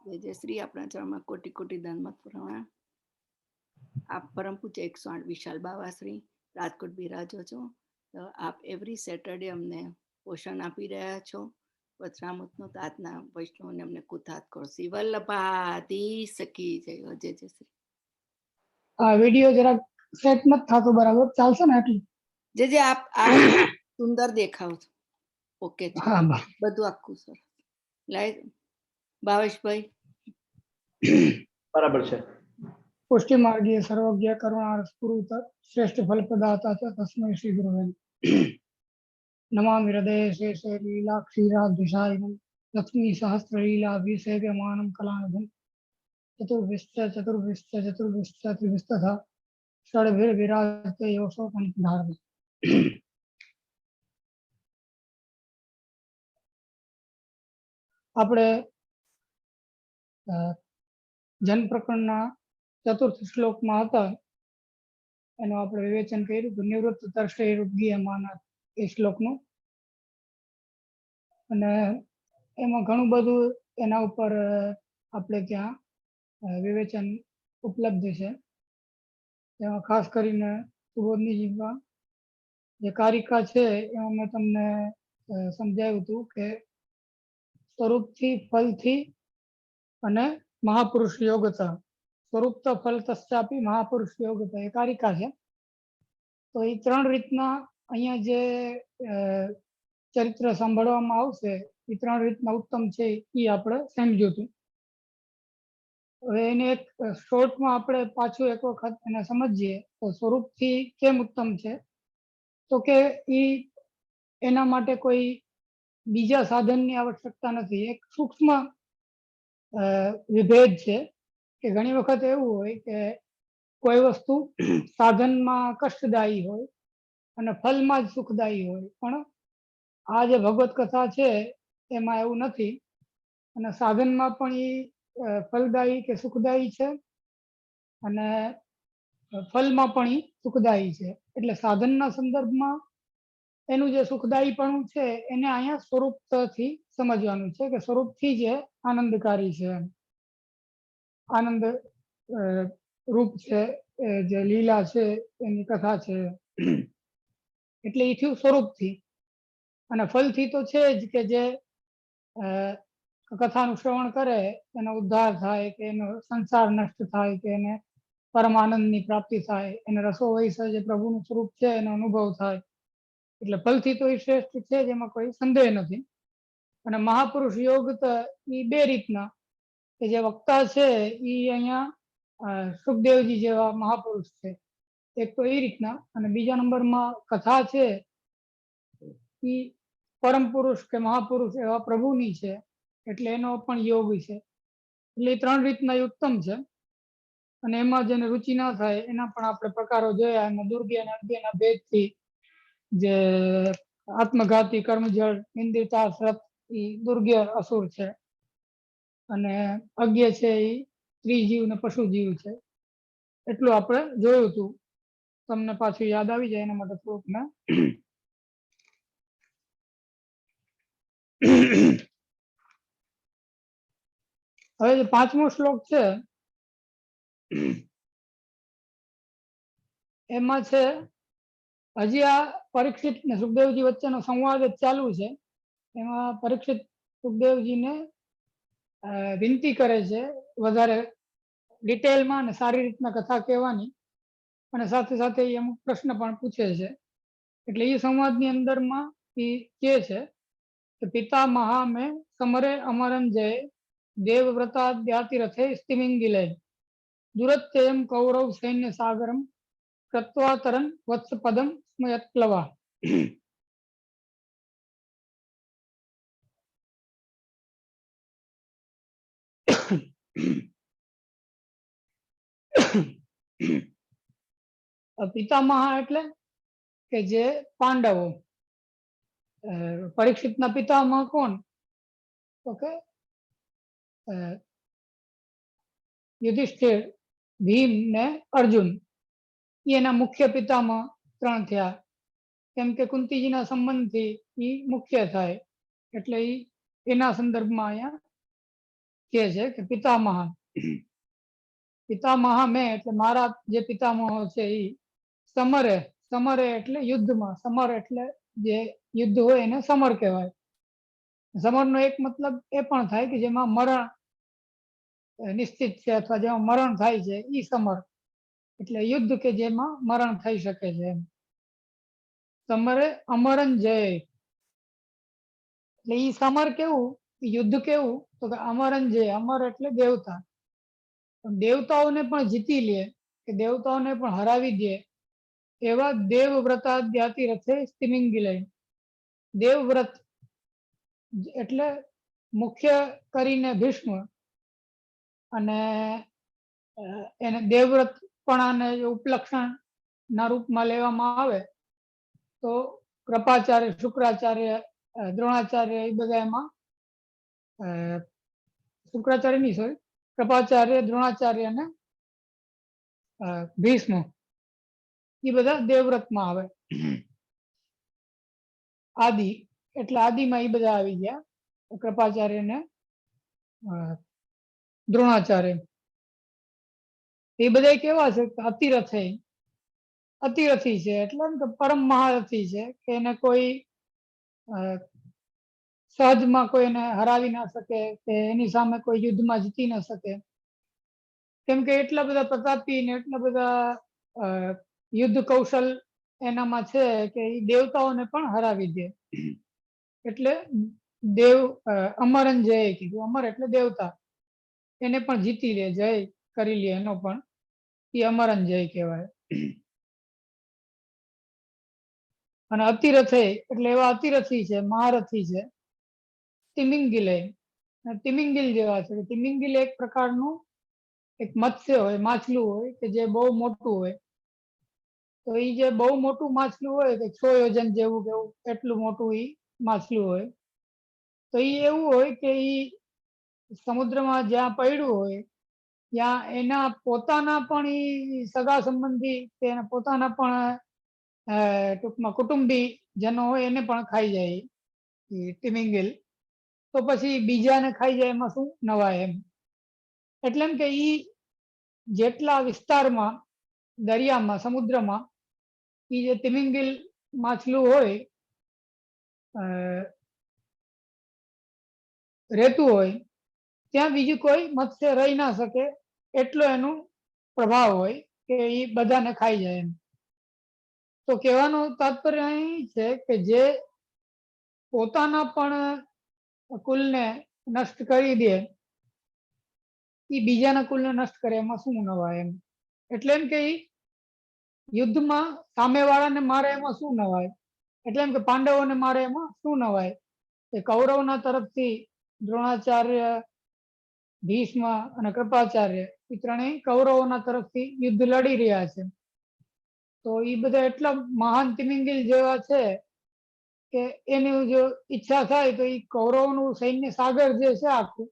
जय श्री अपना चरण में कोटि कोटि दंडवत प्रणाम। आप परम पूज्य 108 विशाल बाबा श्री રાજકોટ બિરાજો છો। તો આપ એવરી સેટરડે અમને પોષણ આપી રહ્યા છો। વચનામૃતનો તાતના વૈષ્ણવને અમને કુતાત કરો। શ્રી વલ્લભાધી સખી જય હો। જય જય શ્રી। આ વિડિયો જરા સેટ ન થાતો બરાબર, ચાલશે ને આટલું? જે જે આપ સુંદર દેખાવ છો। ઓકે છે હા બધું આખું સર લાઈ ભાવેશભાઈ બરાબર છે। પુષ્ટિ માર્ગીય સર્વજ્ઞ કરુણારસ પુરુત શ્રેષ્ઠ ફલ પ્રદાતા ચ તસ્मै શ્રી ગુરુવે નમામિ હૃદય શેષે લીલા ક્ષીરાબ્ધિશાયિનમ લક્ષ્મી સહસ્ર લીલા અભિષેક્યમાનમ કલાનઘમ ચતુર્વિશ્ચ ચતુર્વિશ્ચ ચતુર્વિશ્ચ ત્રિવિસ્તથા ષડભિર્વિરાજતે યોષો પંચધારમ। આપણે જન પ્રકરણના ચતુર્થ શ્લોકમાં હતા એનું આપણે વિવેચન કર્યું હતું। નિવૃત્ત તર્ષે રૂપગીયમાના એ શ્લોકનું, અને એમાં ઘણું બધું એના ઉપર આપણે ત્યાં વિવેચન ઉપલબ્ધ છે। એમાં ખાસ કરીને સુબોધની જીવમાં જે કારિકા છે એમાં મેં તમને સમજાવ્યું હતું કે સ્વરૂપથી, ફલથી અને મહાપુરુષ યોગતા, સ્વરૂપ તો ફલ તશ્ચાપી મહાપુરુષ યોગતા એ કારિકા છે। તો એ ત્રણ રીતના અહીંયા જે ચરિત્ર સાંભળવામાં આવશે એ ત્રણ રીતના ઉત્તમ છે એ આપણે સમજ્યું હતું। હવે એને એક શોર્ટમાં આપણે પાછું એક વખત એને સમજીએ તો સ્વરૂપથી કેમ ઉત્તમ છે, તો કે એના માટે કોઈ બીજા સાધનની આવશ્યકતા નથી। એક સૂક્ષ્મ વિભેદ છે કે ઘણી વખત એવું હોય કે કોઈ વસ્તુ સાધનમાં કષ્ટદાયી હોય અને ફલમાં જ સુખદાયી હોય, પણ આ જે ભગવત કથા છે એમાં એવું નથી, અને સાધનમાં પણ એ ફલદાયી કે સુખદાયી છે અને ફલમાં પણ એ સુખદાયી છે। એટલે સાધનના સંદર્ભમાં એનું જે સુખદાયીપણું છે એને અહીંયા સ્વરૂપથી સમજવાનું છે કે સ્વરૂપથી જે આનંદકારી છે, આનંદ રૂપ છે, જે લીલા છે એની કથા છે, એટલે એ થયું સ્વરૂપથી। અને ફલથી તો છે જ કે જે કથાનું શ્રવણ કરે એનો ઉદ્ધાર થાય, કે એનો સંસાર નષ્ટ થાય, કે એને પરમાનંદની પ્રાપ્તિ થાય, એને રસો વૈસ જે પ્રભુનું સ્વરૂપ છે એનો અનુભવ થાય। એટલે ફલથી તો એ શ્રેષ્ઠ છે, જેમાં કોઈ સંદેહ નથી। અને મહાપુરુષ યોગ તો એ બે રીતના, કે જે વક્તા છે એ અહીંયા સુખદેવજી જેવા મહાપુરુષ છે, એક તો એ રીતના, અને બીજા નંબરમાં કથા છે એ પરમ પુરુષ કે મહાપુરુષ એવા પ્રભુની છે, એટલે એનો પણ યોગ છે। એટલે એ ત્રણ રીતના ઉત્તમ છે। અને એમાં જેને રુચિ ના થાય એના પણ આપણે પ્રકારો જોયા। એમાં દુર્ગે અને અજ્ઞના ભેદથી જે આત્મઘાતી કર્મજળ નિંદિતા શ્રત એ દુર્ગ્ય અસુર છે, અને અજ્ઞ છે એ ત્રિજીવ ને પશુ જીવ છે। એટલું આપણે જોયું હતું। તમને પાછું યાદ આવી જાય એના માટે થોડુંક ને હવે જે પાંચમો શ્લોક છે એમાં છે, હજી આ પરીક્ષિત ને સુખદેવજી વચ્ચેનો સંવાદ જ ચાલુ છે। એમાં પરીક્ષિત સુખદેવજીને વિનંતી કરે છે વધારે ડિટેલમાં અને સારી રીતના કથા કહેવાની, અને સાથે સાથે એ અમુક પ્રશ્ન પણ પૂછે છે। એટલે એ સંવાદની અંદરમાં એ કહે છે કે પિતા મહા મેં સમરે અમરન જય દેવવ્રતા દ્યાતિ રથે સ્તિમિંગિલે દુરત્યયમ કૌરવ સૈન્ય સાગરમ કત્વાતરન વત્સ પદમ સ્મયત્પ્લવા। પિતામહ એટલે કે જે પાંડવો, પરીક્ષિતના પિતામહ કોણ? તો કે યુધિષ્ઠિર, ભીમ ને અર્જુન, એના મુખ્ય પિતામહ ત્રણ થયા। કેમ કે કુંતીજીના સંબંધથી એ મુખ્ય થાય, એટલે એના સંદર્ભમાં અહીંયા કહે છે કે પિતામહ પિતામહ મેં એટલે મારા જે પિતામહો છે એ સમરે સમરે એટલે યુદ્ધમાં, સમર એટલે જે યુદ્ધ હોય એને સમર કહેવાય. સમરનો એક મતલબ એ પણ થાય કે જેમાં મરણ નિશ્ચિત છે અથવા જેમાં મરણ થાય છે એ સમર, એટલે યુદ્ધ કે જેમાં મરણ થઈ શકે છે એમ. સમરે અમરન જય, એટલે ઈ સમર કેવું, યુદ્ધ કેવું, તો કે અમરન જય, અમર એટલે દેવતા, દેવતાઓને પણ જીતી લે કે દેવતાઓને પણ હરાવી દે એવા દેવવ્રતાદ્યાતિ રથે સ્તિમિંગિલય. દેવવ્રત એટલે મુખ્ય કરીને ભીષ્મ, અને એને દેવવ્રતપણાને ઉપલક્ષણ ના રૂપમાં લેવામાં આવે તો કૃપાચાર્ય, શુક્રાચાર્ય, દ્રોણાચાર્ય એ બધા એમાં શુક્રાચાર્ય નહીં, સોરી, કૃપાચાર્ય, દ્રોણાચાર્ય અને ભીષ્મ એ બધા દેવવ્રતમાં આવે. આદિ એટલે આદિમાં એ બધા આવી ગયા, કૃપાચાર્ય ને દ્રોણાચાર્ય. એ બધા કેવા છે કે અતિરથે, અતિરથી છે એટલે એમ કે પરમ મહારથી છે કે એને કોઈ સહજમાં કોઈને હરાવી ના શકે કે એની સામે કોઈ યુદ્ધમાં જીતી ના શકે, કેમ કે એટલા બધા પ્રતાપી ને એટલા બધા યુદ્ધ કૌશલ એનામાં છે કે એ દેવતાઓને પણ હરાવી દે. એટલે દેવ અમરન જય કીધું, અમર એટલે દેવતા, એને પણ જીતી લે, જય કરી લે એનો પણ, એ અમરન જય કહેવાય. અને અતિરથે એટલે એવા અતિરથી છે, મહારથી છે. તિમિંગિલે, તિમિંગિલ જેવા છે. તિમિંગિલ એક પ્રકારનું એક મત્સ્ય હોય, માછલું હોય કે જે બહુ મોટું હોય. તો એ જે બહુ મોટું માછલું હોય કે 100 યોજન જેવું કેવું એટલું મોટું એ માછલું હોય. તો એ એવું હોય કે એ સમુદ્રમાં જ્યાં પડ્યું હોય ત્યાં એના પોતાના પણ એ સગા સંબંધી કે એના પોતાના પણ ટૂંકમાં કુટુંબી જનો હોય એને પણ ખાઈ જાય એ તિમિંગિલ. તો પછી બીજાને ખાઈ જાય એમાં શું નવાય એમ. એટલે એમ કે એ જેટલા વિસ્તારમાં દરિયામાં, સમુદ્રમાં એ જે તિમિંગિલ માછલું હોય રહેતું હોય ત્યાં બીજું કોઈ મત્સ્ય રહી ના શકે એટલો એનું પ્રભાવ હોય કે એ બધાને ખાઈ જાય એમ. તો કહેવાનું તાત્પર્ય અહીં છે કે જે પોતાના પણ કુલને નષ્ટ કરી દે એ બીજાના કુલને નષ્ટ કરે એમાં શું નવાય એમ. એટલે એમ કે યુદ્ધમાં સામેવાળાને મારે એમાં શું નવાય, એટલે એમ કે પાંડવોને મારે એમાં શું નવાય. કે કૌરવના તરફથી દ્રોણાચાર્ય, ભીષ્મ અને કૃપાચાર્ય એ ત્રણેય કૌરવોના તરફથી યુદ્ધ લડી રહ્યા છે. તો એ બધા એટલા મહાન તિમિંગિલ જેવા છે કે એની જો ઈચ્છા થાય તો એ કૌરવોનું સૈન્ય સાગર જે છે આખું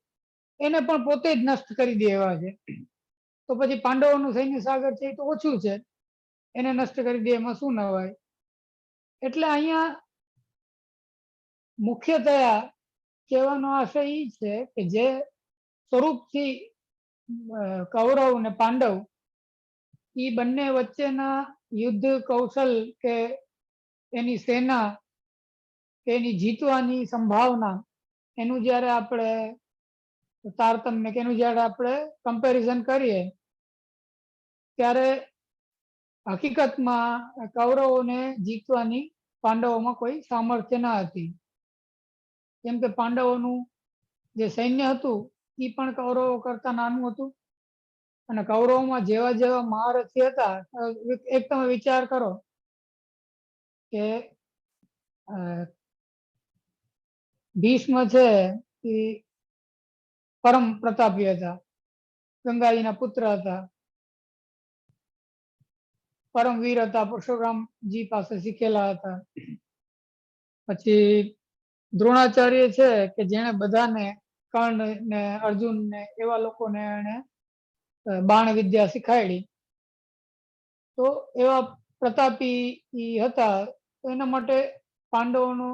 એને પણ પોતે જ નષ્ટ કરી દે એવા છે. તો પછી પાંડવોનું સૈન્ય સાગર છે એ તો ઓછું છે, એને નષ્ટ કરી દે એમાં શું નવાય. એટલે અહીંયા મુખ્યતયા કહેવાનો આશય એ છે કે જે સ્વરૂપથી કૌરવ અને પાંડવ એ બંને વચ્ચેના યુદ્ધ કૌશલ કે એની સેના કે એની જીતવાની સંભાવના એનું જ્યારે આપણે તારતમ્ય કે એનું જ્યારે આપણે કમ્પેરિઝન કરીએ ત્યારે હકીકતમાં કૌરવોને જીતવાની પાંડવોમાં કોઈ સામર્થ્ય ન હતી. કેમ કે પાંડવોનું જે સૈન્ય હતું એ પણ કૌરવો કરતા નાનું હતું, અને કૌરવોમાં જેવા જેવા મહારથી હતા, એક તમે વિચાર કરો કે ભીષ્મ છે એ પરમ પ્રતાપી હતા, ગંગાજીના પુત્ર હતા, પરમવીર હતા, પરશુરામજી પાસે શીખેલા હતા. પછી દ્રોણાચાર્ય છે કે જેને બધાને, કર્ણ ને અર્જુન ને એવા લોકોને એને બાણ વિદ્યા શીખાડી. તો એવા પ્રતાપી હતા, તો એના માટે પાંડવોનો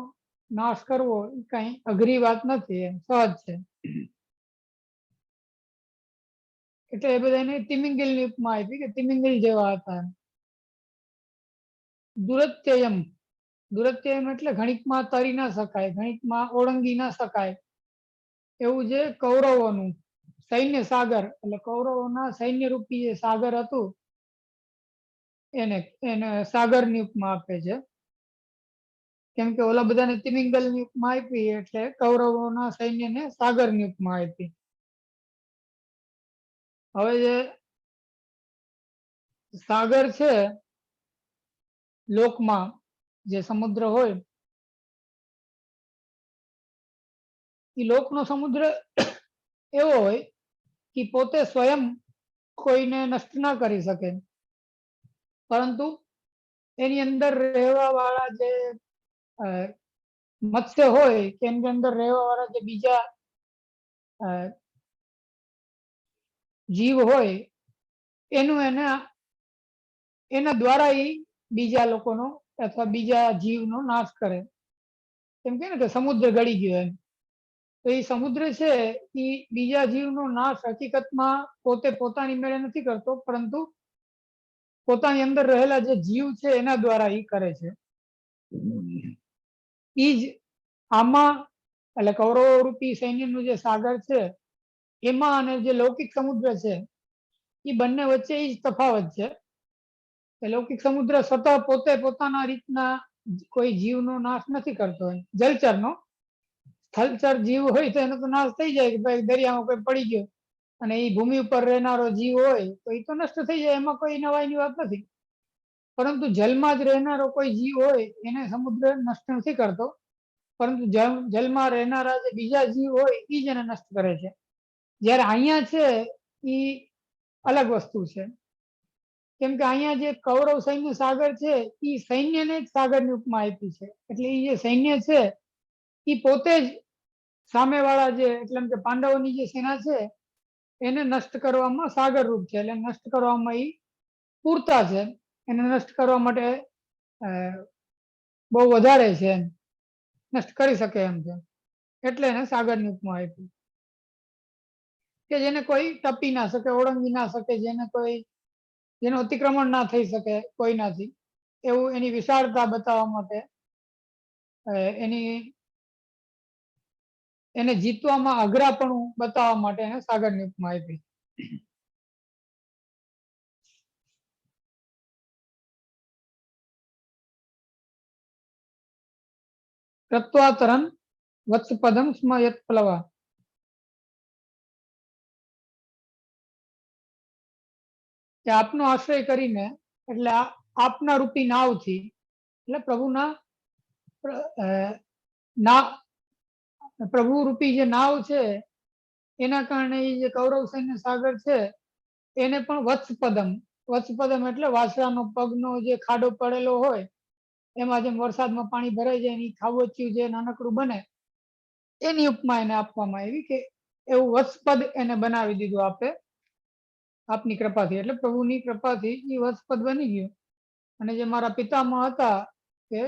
નાશ કરવો એ કઈ અઘરી વાત નથી, એમ સહજ છે. એટલે એ બધાને તિમિંગિલની ઉપમા આપી કે તિમિંગિલ જેવા હતા. દુરત્યયમ, દુરત્યયમ એટલે ઘણીકમાં તરી ના શકાય, ઘણીકમાં ઓળંગી ના શકાય એવું જે કૌરવોનું સૈન્ય સાગર, એટલે કૌરવોના સૈન્ય રૂપી જે સાગર હતું એને એને સાગરની ઉપમા આપે છે. કેમ કે ઓલા બધાને તિમિંગલની ઉપમા આપી એટલે કૌરવોના સૈન્યને સાગરની ઉપમા આપી. હવે જે સાગર છે લોકમાં, જે સમુદ્ર હોય એ લોકનો સમુદ્ર એવો હોય કે પોતે સ્વયં કોઈને નષ્ટ ના કરી શકે, પરંતુ એની અંદર રહેવા વાળા જે મત્સ્ય હોય કે એની અંદર રહેવા વાળા જે બીજા જીવ હોય એનું એના દ્વારા એ બીજા લોકોનો અથવા બીજા જીવનો નાશ કરે. એમ કે ને કે સમુદ્ર ગળી ગયો એમ. તો એ સમુદ્ર છે એ બીજા જીવનો નાશ હકીકતમાં પોતે પોતાની મેળે નથી કરતો, પરંતુ પોતાની અંદર રહેલા જે જીવ છે એના દ્વારા એ કરે છે. એ જ આમાં એટલે કૌરવો રૂપી સૈન્યનું જે સાગર છે એમાં અને જે લૌકિક સમુદ્ર છે એ બંને વચ્ચે એ જ તફાવત છે. લૌકિક સમુદ્ર સતત પોતે પોતાના રીતના કોઈ જીવનો નાશ નથી કરતો, જલચરનો. સ્થળચર જીવ હોય તો એનો તો નાશ થઈ જાય કે ભાઈ દરિયામાં કોઈ પડી ગયો અને એ ભૂમિ ઉપર રહેનારો જીવ હોય તો એ તો નષ્ટ થઈ જાય, એમાં કોઈ નવાઈની વાત નથી. પરંતુ જલમાં જ રહેનારો કોઈ જીવ હોય એને સમુદ્ર નષ્ટ નથી કરતો, પરંતુ જલમાં રહેનારા જે બીજા જીવ હોય એ જ એને નષ્ટ કરે છે. જ્યારે અહીંયા છે એ અલગ વસ્તુ છે. કેમ કે અહીંયા જે કૌરવ સૈન્ય સાગર છે એ સૈન્યને જ સાગરની ઉપમા આપી છે. એટલે એ જે સૈન્ય છે એ પોતે જ સામેવાળા જે એટલે કે પાંડવોની જે સેના છે એને નષ્ટ કરવામાં સાગર રૂપ છે, એટલે નષ્ટ કરવામાં એ પૂરતા છે. એને નષ્ટ કરવા માટે બહુ વધારે છે, એમ નષ્ટ કરી શકે એમ છે. એટલે એને સાગરની ઉપમા આપી કે જેને કોઈ ટપી ના શકે, ઓળંગી ના શકે, જેનું અતિક્રમણ ના થઈ શકે કોઈનાથી, એવું એની વિશાળતા બતાવવા માટે એને જીતવામાં અઘરાપણું બતાવવા માટે એને સાગરની ઉપમા આપી. તત્વાતરન વત્સપદમ સ્મ યત પ્લવા, કે આપનો આશ્રય કરીને એટલે આપના રૂપી નાવથી, એટલે પ્રભુ રૂપી જે નાવ છે એના કારણે એ જે કૌરવ સૈન્ય સાગર છે એને પણ વત્સપદમ, વત્સપદમ એટલે વાછરાનો પગનો જે ખાડો પડેલો હોય એમાં જેમ વરસાદમાં પાણી ભરાઈ જાય એની ખાબોચિયું જે નાનકડું બને એની ઉપમા એને આપવામાં આવી કે એવું વત્સપદ એને બનાવી દીધું આપની કૃપાથી. એટલે પ્રભુની કૃપાથી એ વત્સપદ બની ગયું. અને જે મારા પિતામહ હતા કે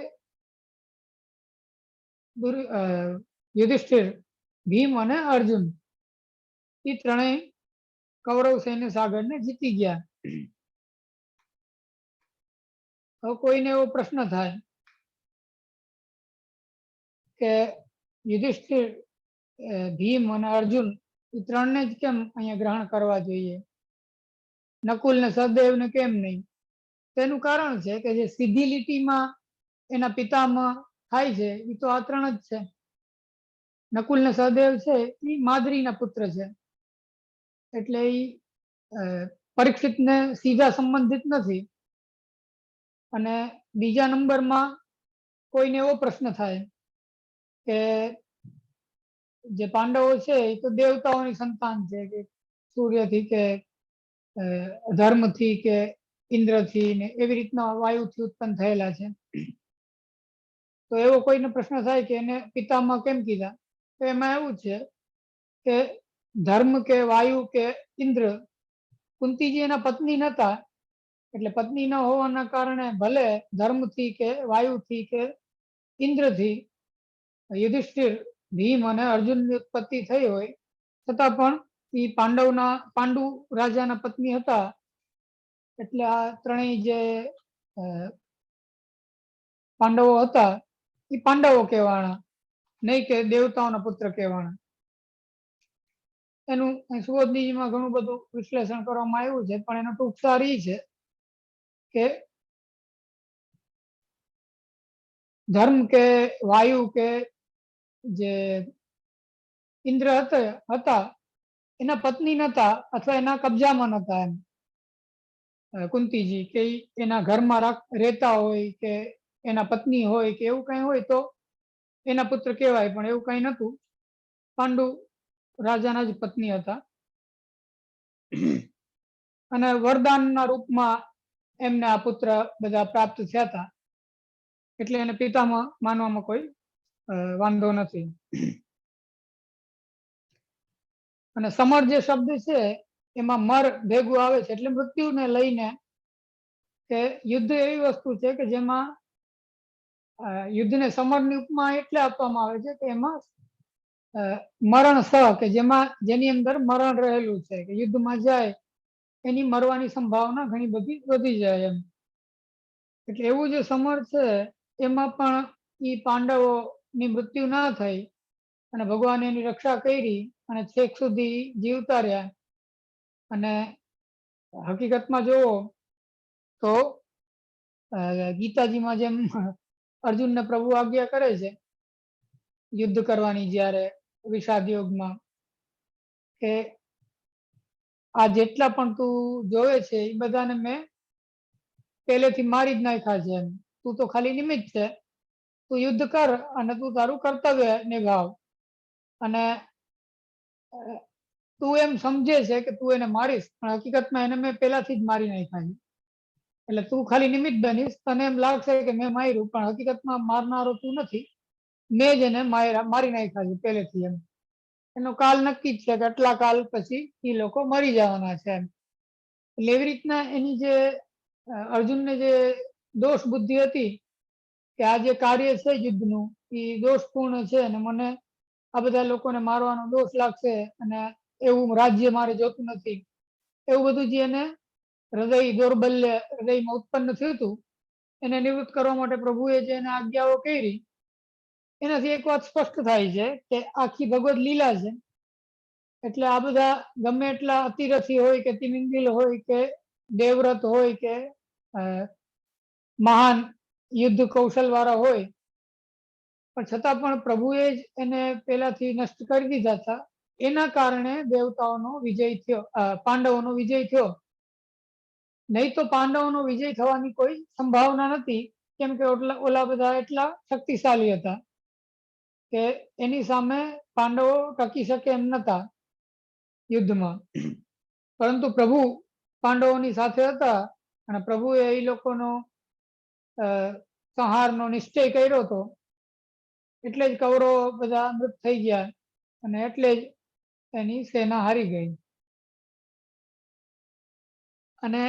યુધિષ્ઠિર, ભીમ અને અર્જુન, એ ત્રણેય કૌરવ સૈન્ય સાગરને જીતી ગયા. હવે કોઈને એવો પ્રશ્ન થાય કે યુધિષ્ઠિર, ભીમ અને અર્જુન એ ત્રણને જ કેમ અહીંયા ગ્રહણ કરવા જોઈએ, નકુલ ને સહદેવ ને કેમ નહીં? તેનું કારણ છે કે જે સીધી લીટીમાં એના પિતામહ થાય છે એ તો આ ત્રણ જ છે. નકુલ ને સહદેવ છે એ માદ્રીના પુત્ર છે, એટલે એ પરીક્ષિતને સીધા સંબંધિત નથી. અને બીજા નંબરમાં કોઈને એવો પ્રશ્ન થાય કે જે પાંડવો છે એ તો દેવતાઓની સંતાન છે, કે સૂર્યથી કે ધર્મથી કે ઇન્દ્રથી ને એવી રીતના વાયુથી ઉત્પન્ન થયેલા છે. તો એવો કોઈને પ્રશ્ન થાય કે એને પિતામહ કેમ કીધા? તો એમાં એવું છે કે ધર્મ કે વાયુ કે ઇન્દ્ર, કુંતીજી એના પત્ની નતા, એટલે પત્ની ન હોવાના કારણે ભલે ધર્મથી કે વાયુથી કે ઇન્દ્રથી યુધિષ્ઠિર, ભીમ અને અર્જુનની ઉત્પત્તિ થઈ હોય, છતાં પણ એ પાંડુ રાજાના પત્ની હતા. એટલે આ ત્રણેય જે પાંડવો હતા એ પાંડવો કહેવાના, નહીં કે દેવતાઓના પુત્ર કહેવાના. એનું સુવર્ણીજીમાં ઘણું બધું વિશ્લેષણ કરવામાં આવ્યું છે, પણ એનો ટૂંક સાર એ છે કે ધર્મ કે વાયુ કે જે ઇન્દ્ર હતા એના પત્ની નતા અથવા એના કબજામાં નતા. એમ કુંતીજી કે એના ઘરમાં રહેતા હોય કે એના પત્ની હોય કે એવું કઈ હોય તો એના પુત્ર કહેવાય, પણ એવું કઈ નતું. પાંડુ રાજાના જ પત્ની હતા અને વરદાનના રૂપમાં એમને આ પુત્ર બધા પ્રાપ્ત થયા હતા, એટલે એને પિતામાં માનવામાં કોઈ વાંધો નથી. અને સમર જે શબ્દ છે એમાં મર ભેગું આવે છે, એટલે મૃત્યુને લઈને કે યુદ્ધ એવી વસ્તુ છે કે જેમાં યુદ્ધને સમરની ઉપમા એટલે આપવામાં આવે છે કે એમાં મરણ કે જેની અંદર મરણ રહેલું છે, કે યુદ્ધમાં જાય એની મરવાની સંભાવના ઘણી બધી વધી જાય એમ. એટલે એવું જે સમર છે એમાં પણ એ પાંડવોની મૃત્યુ ના થઈ અને ભગવાને એની રક્ષા કરી અને છેક સુધી જીવતા રહ્યા. અને હકીકતમાં જોવો તો ગીતાજીમાં જેમ અર્જુનને પ્રભુ આજ્ઞા કરે છે યુદ્ધ કરવાની, જ્યારે વિષાદ યોગમાં, કે આ જેટલા પણ તું જોવે છે એ બધાને મેં પહેલેથી મારી જ નાખ્યા છે. તું તો ખાલી નિમિત્ત છે, તું યુદ્ધ કર અને તું તારું કર્તવ્ય નિભાવ. અને તું એમ સમજે છે કે તું એને મારીશ, પણ હકીકતમાં એને મેં પહેલાથી જ મારી નાખ્યા છે. એટલે તું ખાલી નિમિત્ત બનીશ, તને એમ લાગશે કે મેં માર્યું, પણ હકીકતમાં મારનારો તું નથી, મેં જ એને મારી નાખ્યા છે પહેલેથી. એમ એનો કાલ નક્કી જ છે કે આટલા કાલ પછી એ લોકો મરી જવાના છે. એમ એટલે એવી રીતના એની જે અર્જુનને જે દોષ બુદ્ધિ હતી કે આ જે કાર્ય છે યુદ્ધનું એ દોષપૂર્ણ છે અને મને આ બધા લોકોને મારવાનો દોષ લાગશે અને એવું રાજ્ય મારે જોતું નથી, એવું બધું જે એને હૃદય દૌર્બલ્ય હૃદયમાં ઉત્પન્ન થયું હતું, એને નિવૃત્ત કરવા માટે પ્રભુએ જે એને આજ્ઞાઓ કરી, એનાથી એક વાત સ્પષ્ટ થાય છે કે આખી ભગવદ લીલા છે. એટલે આ બધા ગમે એટલા અતિરથી હોય કે તિમિંગિલ હોય કે દેવવ્રત હોય કે મહાન યુદ્ધ કૌશલ વાળા હોય, પણ છતાં પણ પ્રભુએ જ એને પહેલાથી નષ્ટ કરી દીધા હતા. એના કારણે દેવતાઓનો વિજય થયો, પાંડવોનો વિજય થયો. નહીં તો પાંડવોનો વિજય થવાની કોઈ સંભાવના નથી, કેમ કે ઓલા બધા એટલા શક્તિશાળી હતા કે એની સામે પાંડવો ટકી શકે એમ નતા યુદ્ધમાં. પરંતુ પ્રભુ પાંડવોની સાથે હતા અને પ્રભુએ એ લોકોનો સંહારનો નિશ્ચય કર્યો હતો, એટલે જ કૌરવો બધા મૃત થઈ ગયા અને એટલે જ એની સેના હારી ગઈ. અને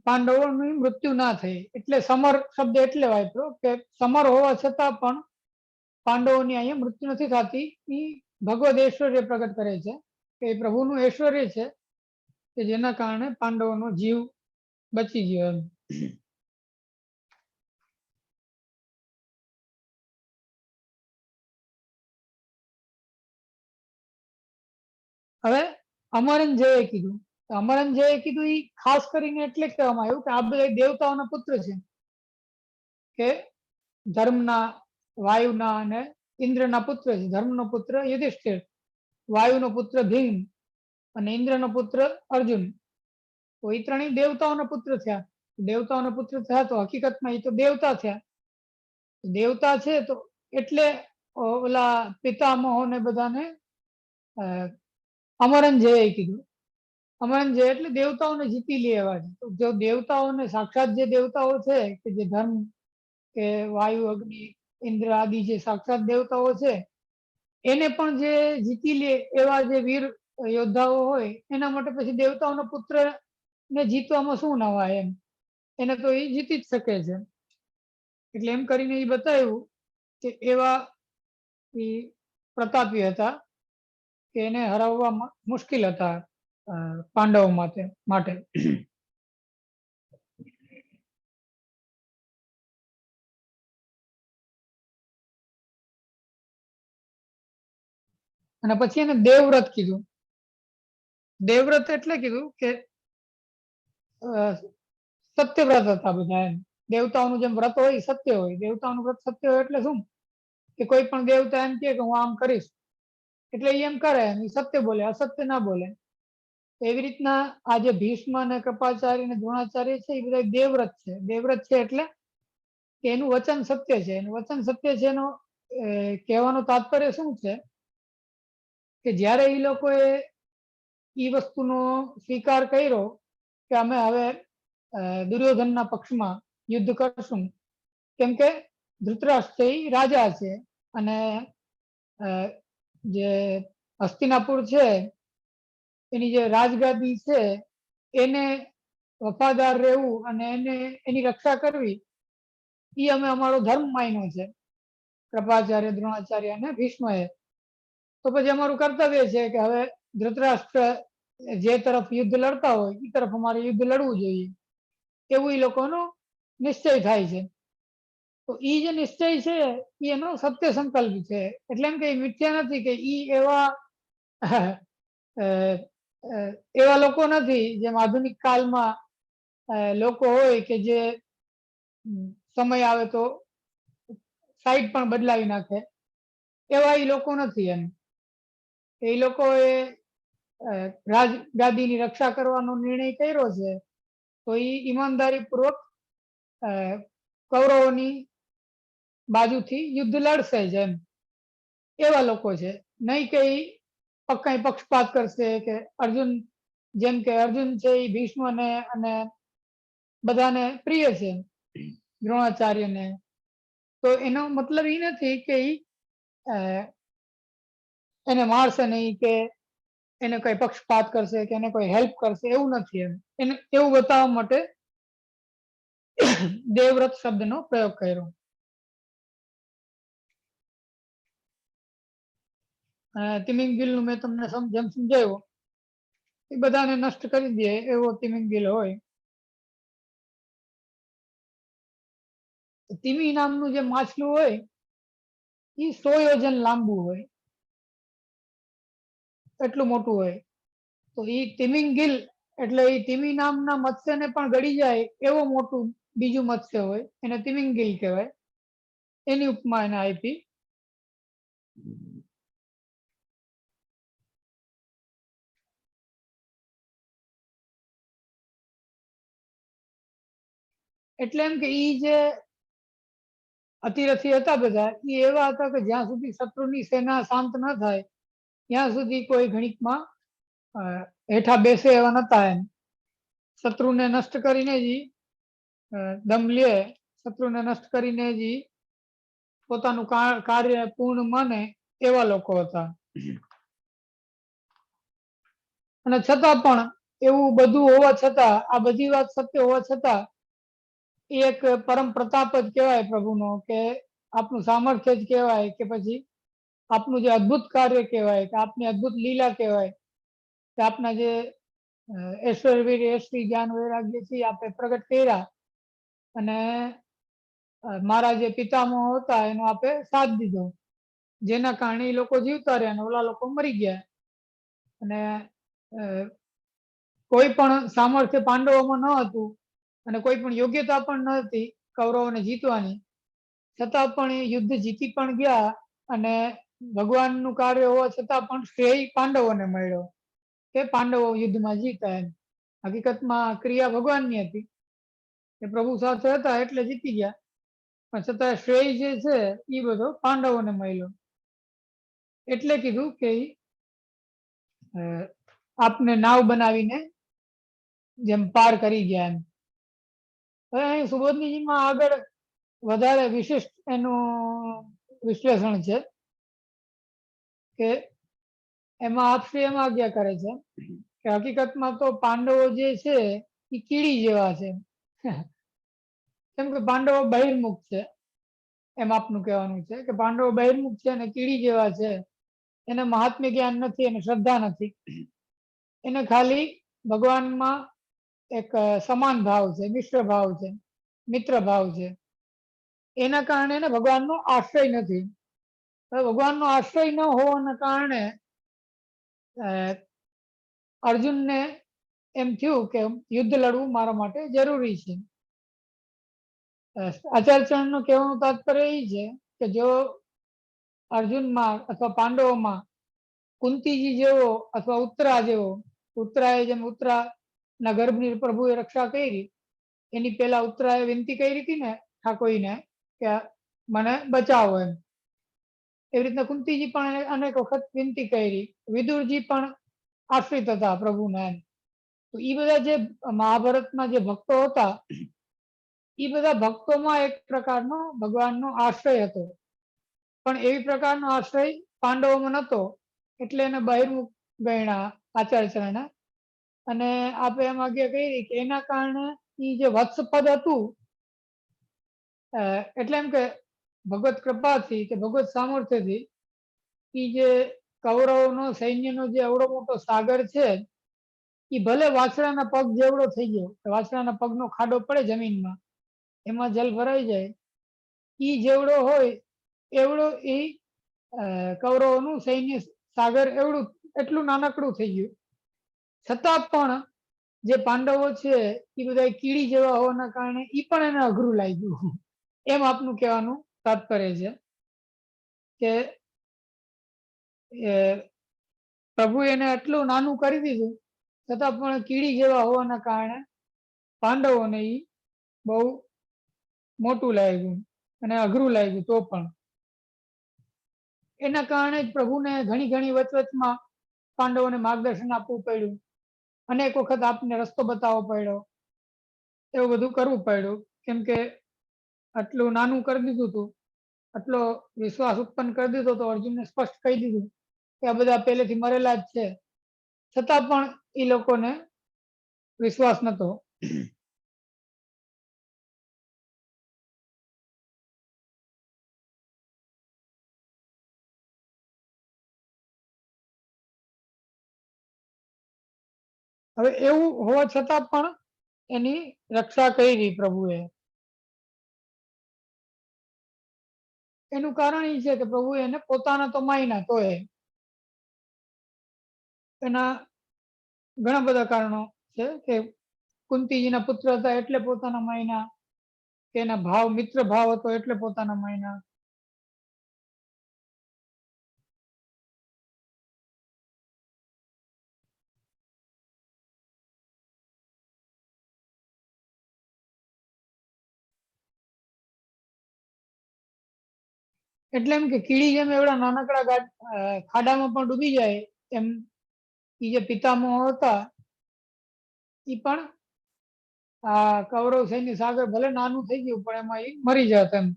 પાંડવોની મૃત્યુ ના થઈ. એટલે સમર શબ્દ એટલે વાપર્યો કે સમર હોવા છતાં પણ પાંડવોની અહીંયા મૃત્યુ નથી થતી. એ ભગવદ ઐશ્વર્ય પ્રગટ કરે છે કે એ પ્રભુનું ઐશ્વર્ય છે કે જેના કારણે પાંડવોનો જીવ બચી ગયો. એમ હવે અમરંજયે કીધું, અમરંજયે કીધું એ ખાસ કરીને એટલે કહેવામાં આવ્યું કે આ બધા દેવતાઓના પુત્ર છે, કે ધર્મના, વાયુના અને ઇન્દ્રના પુત્ર છે. ધર્મનો પુત્ર યુધિષ્ઠિર, વાયુનો પુત્ર ભીમ અને ઇન્દ્રનો પુત્ર અર્જુન. તો એ ત્રણેય દેવતાઓના પુત્ર થયા. દેવતાઓના પુત્ર થયા તો હકીકતમાં એ તો દેવતા થયા. દેવતા છે તો એટલે ઓલા પિતામહો ને બધાને અમરંજયે કીધું. અમરંજય એટલે દેવતાઓને જીતી લે એવા છે. તો જો દેવતાઓને સાક્ષાત જે દેવતાઓ છે કે જે ધર્મ કે વાયુ, અગ્નિ, ઇન્દ્ર આદિ જે સાક્ષાત દેવતાઓ છે, એને પણ જે જીતી લે એવા જે વીર યોદ્ધાઓ હોય, એના માટે પછી દેવતાઓનો પુત્ર ને જીતવામાં શું નવા એમ, એને તો એ જીતી જ શકે છે. એટલે એમ કરીને એ બતાવ્યું કે એવા એ પ્રતાપી હતા. કે એને હરાવવા મુશ્કેલ હતા પાંડવો માટે. અને પછી એને દેવવ્રત કીધું. દેવવ્રત એટલે કીધું કે સત્યવ્રત હતા બધા એમ. દેવતાઓનું જેમ વ્રત હોય સત્ય હોય, દેવતાઓનું વ્રત સત્ય હોય એટલે શું કે કોઈ પણ દેવતા એમ કે હું આમ કરીશ એટલે એ એમ કરે, એ સત્ય બોલે, અસત્ય ના બોલે. એવી રીતના આ જે ભીષ્મ અને કૃપાચાર્ય અને દ્રોણાચાર્ય છે એ બધા દેવવ્રત છે. દેવવ્રત છે એટલે કે એનું વચન સત્ય છે. એનું વચન સત્ય છે એનો કહેવાનો તાત્પર્ય શું છે કે જ્યારે એ લોકોએ એ વસ્તુનો સ્વીકાર કર્યો કે અમે હવે દુર્યોધનના પક્ષમાં યુદ્ધ કરશું, કેમ કે ધૃતરાષ્ટ્ર એ રાજા છે અને જે હસ્તિનાપુર છે એની જે રાજગાદી છે એને વફાદાર રહેવું અને એની રક્ષા કરવી એ અમે અમારો ધર્મ માન્યો છે, કૃપાચાર્ય, દ્રોણાચાર્ય અને ભીષ્મએ. તો પછી અમારું કર્તવ્ય છે કે હવે ધૃતરાષ્ટ્ર જે તરફ યુદ્ધ લડતા હોય એ તરફ અમારે યુદ્ધ લડવું જોઈએ, એવું એ લોકોનો નિશ્ચય થાય છે. તો એ જે નિશ્ચય છે એ એનો સત્ય સંકલ્પ છે. એટલે એમ કે મિથ્યા નથી, કે એ એવા લોકો નથી જેમ આધુનિક કાળમાં લોકો હોય કે જે સમય આવે તો સાઈડ પણ બદલાવી નાખે, એવા એ લોકો નથી. એમ એ લોકોએ રાજગાદીની રક્ષા કરવાનો નિર્ણય કર્યો છે તો એ ઈમાનદારીપૂર્વક કૌરવોની બાજુથી યુદ્ધ લડશે જ એમ, એવા લોકો છે. નહીં કે કઈ પક્ષપાત કરશે કે અર્જુન, જેમ કે અર્જુન છે એ ભીષ્મને અને બધાને પ્રિય છે, દ્રોણાચાર્યને. તો એનો મતલબ એ નથી કે એને મારશે નહીં કે એને કોઈ પક્ષપાત કરશે કે એને કોઈ હેલ્પ કરશે, એવું નથી. એને એવું બતાવવા માટે દેવવ્રત શબ્દનો પ્રયોગ કર્યો. તિમિંગિલનું મેં તમને જેમ સમજાવ્યું એ બધાને નષ્ટ કરી દે એવો તિમિંગિલ હોય. તિમિ નામનું જે માછલું હોય એ 100 યોજન લાંબુ હોય, એટલું મોટું હોય. તો એ તિમિંગિલ એટલે એ તિમિ નામના મત્સ્યને પણ ગળી જાય એવો મોટું બીજું મત્સ્ય હોય, એને તિમિંગિલ કહેવાય. એની ઉપમા એને આપી. એટલે એમ કે ઈ જે અતિરથી હતા બધા એ એવા હતા કે જ્યાં સુધી શત્રુની સેના શાંત ન થાય ત્યાં સુધી કોઈ ગણિતમાં હેઠા બેસે એવા નતા. એમ શત્રુને નષ્ટ કરીને જ દમ લે, શત્રુને નષ્ટ કરીને જ પોતાનું કાર્ય પૂર્ણ માને એવા લોકો હતા. અને છતાં પણ એવું બધું હોવા છતાં, આ બધી વાત સત્ય હોવા છતાં એક પરમ પ્રતાપ જ કહેવાય પ્રભુનો, કે આપનું સામર્થ્ય જ કહેવાય, કે પછી આપનું જે અદ્ભુત કાર્ય કહેવાય, કે આપની અદ્ભુત લીલા કહેવાય, કે આપના જે ઐશ્વર્યવીર શ્રી જ્ઞાન વૈરાગ્યથી આપે પ્રગટ કર્યા અને મારા જે પિતામહ હતા એનો આપે સાથ દીધો, જેના કારણે એ લોકો જીવતા રહ્યા અને ઓલા લોકો મરી ગયા. અને કોઈ પણ સામર્થ્ય પાંડવોમાં ન હતું અને કોઈ પણ યોગ્યતા પણ ન હતી કૌરવોને જીતવાની, છતાં પણ એ યુદ્ધ જીતી પણ ગયા અને ભગવાનનું કાર્ય હોવા છતાં પણ શ્રેય પાંડવોને મળ્યો કે પાંડવો યુદ્ધમાં જીતા. એમ હકીકતમાં ક્રિયા ભગવાનની હતી કે પ્રભુ સાથે હતા એટલે જીતી ગયા, પણ છતાં શ્રેય જે છે એ બધો પાંડવોને મળ્યો. એટલે કીધું કે આપને નાવ બનાવીને જેમ પાર કરી ગયા. એમ હવે અહીં સુબોધનીજીમાં આગળ વધારે વિશિષ્ટ એનું વિશ્લેષણ છે કે એમાં આપશ્રી એમ આજ્ઞા કરે છે કે હકીકતમાં તો પાંડવો જે છે એ કીડી જેવા છે. કેમ કે પાંડવો બહિર્મુખ છે, એમ આપનું કહેવાનું છે કે પાંડવો બહિર્મુખ છે અને કીડી જેવા છે. એને મહાત્મ્ય જ્ઞાન નથી, એને શ્રદ્ધા નથી, એને ખાલી ભગવાનમાં એક સમાન ભાવ છે, મિશ્ર ભાવ છે, મિત્ર ભાવ છે. એના કારણે એને ભગવાનનો આશ્રય નથી. હવે ભગવાનનો આશ્રય ન હોવાના કારણે અર્જુનને એમ થયું કે યુદ્ધ લડવું મારા માટે જરૂરી છે. આચાર્યચરણનું કહેવાનું તાત્પર્ય એ છે કે જો અર્જુનમાં અથવા પાંડવોમાં કુંતીજી જેવો અથવા ઉત્તરા જેવો, ઉત્તરાએ જેમ ઉત્તરાના ગર્ભની પ્રભુએ રક્ષા કરી, એની પહેલા ઉત્તરાએ વિનંતી કરી હતી ને ઠાકોરીને કે મને બચાવો એમ, એવી રીતના કુંતીજી પણ અનેક વખત વિનંતી કરી, વિદુરજી પણ આશ્રિત હતા પ્રભુના એમ. તો એ બધા જે મહાભારતના જે ભક્તો હતા એ બધા ભક્તોમાં એક પ્રકારનો ભગવાનનો આશ્રય હતો, પણ એવી પ્રકારનો આશ્રય પાંડવોમાં નહોતો, એટલે એને બહિર્મુખ ગણ્યા આચાર્યચરણે. અને આપણે એમ આગળ કહી કે એના કારણે એ જે વત્સપદ હતું, એટલે એમ કે ભગવત કૃપાથી કે ભગવત સામર્થ્યથી એ જે કૌરવનો સૈન્યનો જે એવડો મોટો સાગર છે એ ભલે વાછડાના પગ જેવડો થઈ ગયો, વાછડાના પગનો ખાડો પડે જમીનમાં, એમાં જલ ભરાઈ જાય, એ જેવડો હોય એવડો એ કૌરવોનું સૈન્ય સાગર એટલું નાનકડું થઈ ગયું. છતાં પણ જે પાંડવો છે એ બધા કીડી જેવા હોવાના કારણે એ પણ એને અઘરું લાગ્યું. એમ આપનું કહેવાનું તાત્પર્ય છે કે પ્રભુ એને એટલું નાનું કરી દીધું, છતાં પણ કીડી જેવા હોવાના કારણે પાંડવોને એ બહુ મોટું લાગ્યું અને અઘરું લાગ્યું. તો પણ એના કારણે જ પ્રભુને ઘણી વચવચમાં પાંડવોને માર્ગદર્શન આપવું પડ્યું, અનેક વખત આપને રસ્તો બતાવવો પડ્યો, એવું બધું કરવું પડ્યું. કેમ કે આટલું નાનું કરી દીધું હતું, આટલો વિશ્વાસ ઉત્પન્ન કરી દીધો તો અર્જુનને સ્પષ્ટ કહી દીધું કે આ બધા પહેલેથી મરેલા જ છે, છતાં પણ એ લોકોને વિશ્વાસ નતો. હવે એવું હોવા છતાં પણ એની રક્ષા કરી પ્રભુએ. એનું કારણ એ છે કે પ્રભુ એને પોતાના તો માયના, તો એના ઘણા બધા કારણો છે કે કુંતીજીના પુત્ર હતા એટલે પોતાના માયના, કે એના ભાવ મિત્ર ભાવ હતો એટલે પોતાના માયના. એટલે એમ કે કીડી જેમ એવડા નાનકડા ખાડામાં પણ ડૂબી જાય, એમ એ જે પિતામહ હતા એ પણ આ કૌરવ સૈન્ય સાગર ભલે નાનું થઈ ગયું પણ એમાં એ મરી જાત એમ,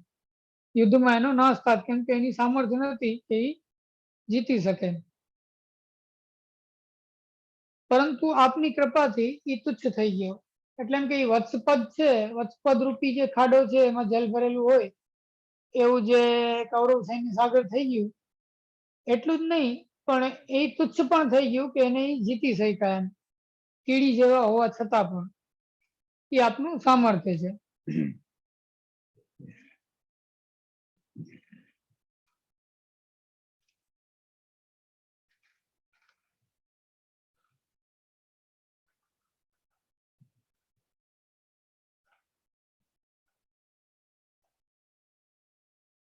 યુદ્ધમાં એનો નાશ થાત, કેમ કે એની સામર્થ્ય નથી કે એ જીતી શકે. પરંતુ આપની કૃપાથી એ તુચ્છ થઈ ગયો. એટલે એમ કે એ વત્સપદ છે, વત્સપદ રૂપી જે ખાડો છે એમાં જલ ભરેલું હોય એવું જે કૌરવ સૈન્ય સાગર થઈ ગયું. એટલું જ નહીં પણ એ તુચ્છ પણ થઈ ગયું કે એને જીતી શક્યા એમ, કીડી જેવા હોવા છતાં પણ. એ આપનું સામર્થ્ય છે.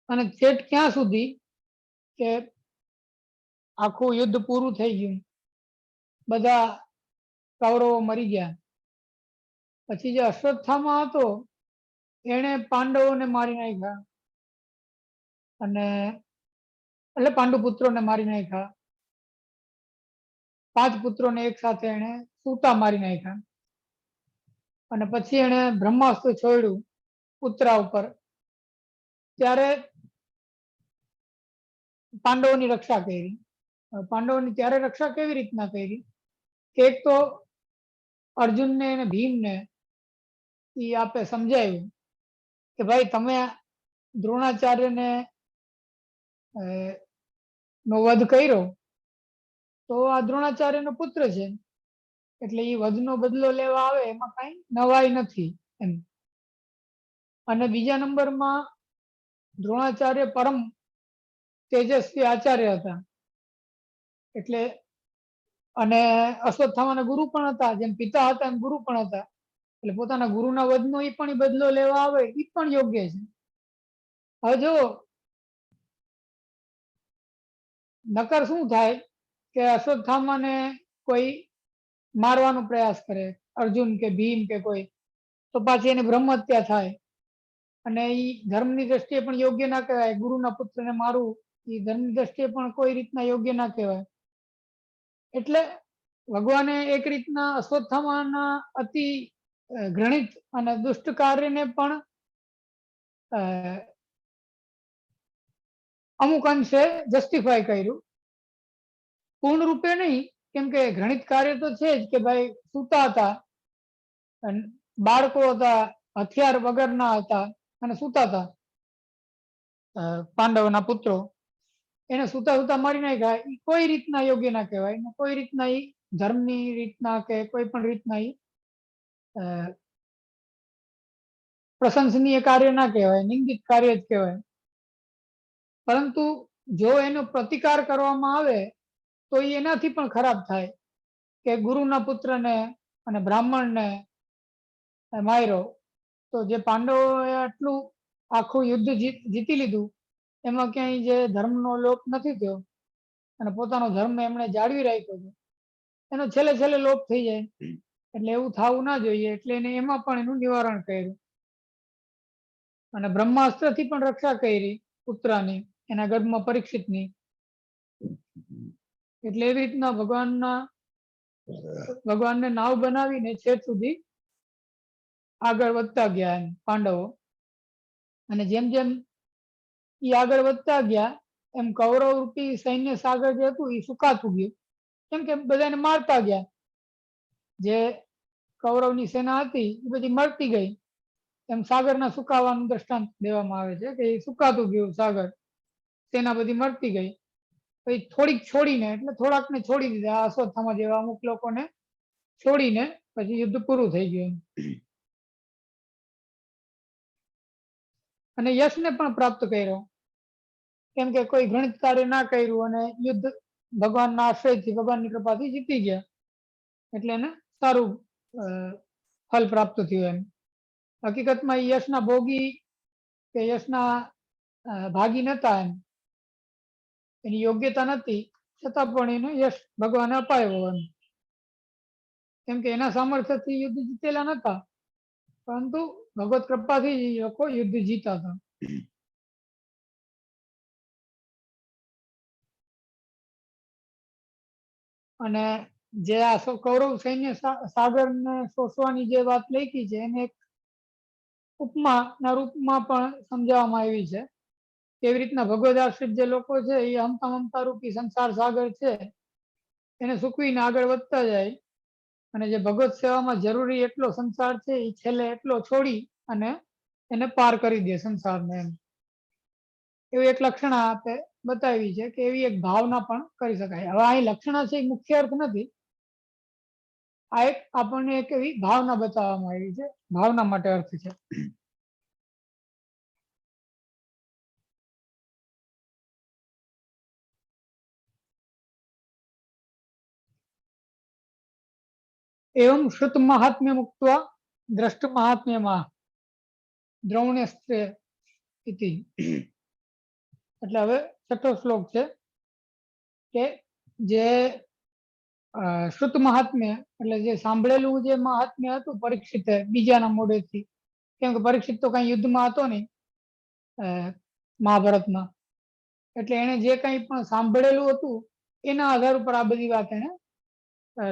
અને છેટ ક્યાં સુધી કે આખું યુદ્ધ પૂરું થઈ ગયું, બધા કૌરવો મરી ગયા, પછી જે અશ્વત્થામા હતો એને પાંડવોને મારી નાખ્યા, અને એટલે પાંડુ પુત્રોને મારી નાખ્યા. 5 પુત્રોને એક સાથે એને સૂતા મારી નાખ્યા. અને પછી એને બ્રહ્માસ્ત્ર છોડ્યું ઉત્તરા ઉપર, ત્યારે પાંડવોની રક્ષા કરી. પાંડવોની ત્યારે રક્ષા કેવી રીતના કરી કે એક તો અર્જુનને અને ભીમને એ આપે સમજાવ્યું કે ભાઈ તમે દ્રોણાચાર્યને નો વધ કર્યો તો આ દ્રોણાચાર્યનો પુત્ર છે, એટલે એ વધનો બદલો લેવા આવે એમાં કઈ નવાઈ નથી એમ. અને બીજા નંબરમાં દ્રોણાચાર્ય પરમ તેજસ્વી આચાર્ય હતા, એટલે અને અશ્વત્થામાના ગુરુ પણ હતા, જેમ પિતા હતા એમ ગુરુ પણ હતા, એટલે પોતાના ગુરુના વધનો એ પણ બદલો લેવા આવે એ પણ યોગ્ય છે. હવે જો નકર શું થાય કે અશ્વત્થામાને કોઈ મારવાનો પ્રયાસ કરે, અર્જુન કે ભીમ કે કોઈ, તો પાછી એને બ્રહ્મ હત્યા થાય, અને એ ધર્મની દ્રષ્ટિએ પણ યોગ્ય ના કહેવાય. ગુરુના પુત્રને મારવું એ ધર્મની દ્રષ્ટિએ પણ કોઈ રીતના યોગ્ય ના કહેવાય. એટલે ભગવાને એક રીતના અશ્વત્થામાના અતિ ઘૃણિત અને દુષ્ટ કાર્યને પણ અમુક અંશે જસ્ટિફાય કર્યું, પૂર્ણ રૂપે નહીં, કેમ કે ઘૃણિત કાર્ય તો છે જ કે ભાઈ સૂતા હતા, બાળકો હતા, હથિયાર વગરના હતા અને સૂતા હતા પાંડવોના પુત્રો, એને સુતા સુતા મારી નાખ્યા, એ કોઈ રીતના યોગ્ય ના કહેવાય, ને કોઈ રીતના એ ધર્મની રીતના કે કોઈ પણ રીતના એ પ્રશંસનીય કાર્ય ના કહેવાય, નિંદિત કાર્ય જ કહેવાય. પરંતુ જો એનો પ્રતિકાર કરવામાં આવે તો એ એનાથી પણ ખરાબ થાય કે ગુરુના પુત્રને અને બ્રાહ્મણને માર્યો, તો જે પાંડવોએ આટલું આખું યુદ્ધ જીતી લીધું એમાં ક્યાંય જે ધર્મનો લોપ નથી થયો અને પોતાનો ધર્મ એમણે જાળવી રાખ્યો છે, એનો છેલ્લે છેલ્લે લોપ થઈ જાય. એટલે એવું થવું ના જોઈએ, એટલે એને એમાં પણ એનું નિવારણ કર્યું અને બ્રહ્માસ્ત્રથી પણ રક્ષા કરી પુત્રની, એના ગર્ભમાં પરીક્ષિતની. એટલે એવી રીતના ભગવાનને નાવ બનાવીને છેક સુધી આગળ વધતા ગયા એમ પાંડવો. અને જેમ જેમ એ આગળ વધતા ગયા એમ કૌરવ રૂપી સૈન્ય સાગર જે હતું એ સુકાતું ગયું, કેમ કે બધાને મારતા ગયા. જે કૌરવની સેના હતી એ બધી મરતી ગઈ, એમ સાગરના સુકાવાનું દ્રષ્ટાંત દેવામાં આવે છે કે એ સુકાતું ગયું સાગર, સેના બધી મરતી ગઈ. પછી થોડીક છોડીને, એટલે થોડાકને છોડી દીધા, આ અશ્વત્થામા જેવા અમુક લોકોને છોડીને પછી યુદ્ધ પૂરું થઈ ગયું. અને યશને પણ પ્રાપ્ત કર્યો, કેમ કે કોઈ ઘૃણિત કાર્ય ના કર્યું અને યુદ્ધ ભગવાનના આશ્રયથી, ભગવાનની કૃપાથી જીતી ગયા, એટલે એને સારું ફલ પ્રાપ્ત થયું એમ. હકીકતમાં એ યશના ભોગી કે યશના ભાગી નતા એમ, એની યોગ્યતા નથી, છતાં પણ એને યશ ભગવાને અપાયો એમ. કેમ કે એના સામર્થ્યથી યુદ્ધ જીતેલા નતા, પરંતુ ભગવત કૃપાથી એ લોકો યુદ્ધ જીતા હતા. અને જે આ કૌરવ સૈન્ય સાગરને શોષવાની જે વાત લખી છે એને એક ઉપમાના રૂપમાં પણ સમજાવવામાં આવી છે. કેવી રીતના ભગવદ આશ્રિત જે લોકો છે એ હમતા રૂપી સંસાર સાગર છે એને સૂકવીને આગળ વધતા જાય, અને જે ભગવત સેવામાં જરૂરી એટલો સંસાર છે એ છેલ્લે એટલો છોડી અને એને પાર કરી દે સંસારને એમ. એવી એક લક્ષણા આપે બતાવી છે કે એવી એક ભાવના પણ કરી શકાય. હવે અહીં લક્ષણા છે એ મુખ્ય અર્થ નથી, આ એક આપણને એક એવી ભાવના બતાવવામાં આવી છે, ભાવના માટે અર્થ છે. एवं श्रुत महात्म्य मुक्त्वा द्रष्ट महात्म्य માં દ્રૌણ્યસ્ત્રે ઇતિ. એટલે હવે છઠ્ઠો શ્લોક છે કે જે શ્રુત મહાત્મ્ય એટલે જે સાંભળેલું જે મહાત્મ્ય હતું પરીક્ષિતે બીજાના મોઢેથી, કેમ કે પરીક્ષિત તો કઈ યુદ્ધમાં હતો નહીં મહાભારતમાં, એટલે એને જે કંઈ પણ સાંભળેલું હતું એના આધાર ઉપર આ બધી વાત એને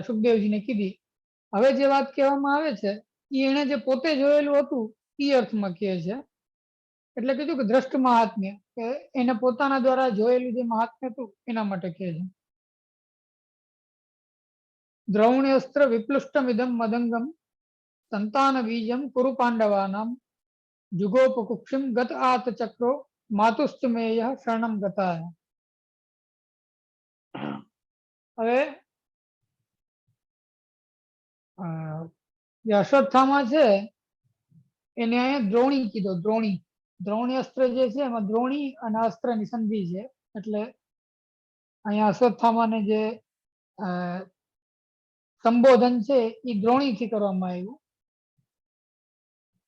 સુખદેવજીને કીધી. હવે જે વાત કહેવામાં આવે છે એ એને જે પોતે જોયેલું હતું એ અર્થમાં કહે છે. એટલે કીધું કે દ્રષ્ટ મહાત્મ્ય, કે એને પોતાના દ્વારા જોયેલું જે મહાત્મ્ય હતું એના માટે કહે છે. દ્રૌણ્યસ્ત્ર વિપ્લુષ્ટમિદમ મદંગમ સંતાન બીજમ કુરુ પાંડવાનામ જુગોપકુક્ષિમ ગત આત ચક્રો માતુસ્તુમેય શરણમ ગતા. હવે જે અશ્વત્થામા છે એને અહીંયા દ્રોણી કીધો. દ્રોણી અસ્ત્ર જે છે એમાં દ્રોણી અને અસ્ત્રની સંધિ છે. એટલે અહીંયા અશ્વત્થામાને જે સંબોધન છે એ દ્રોણીથી કરવામાં આવ્યું.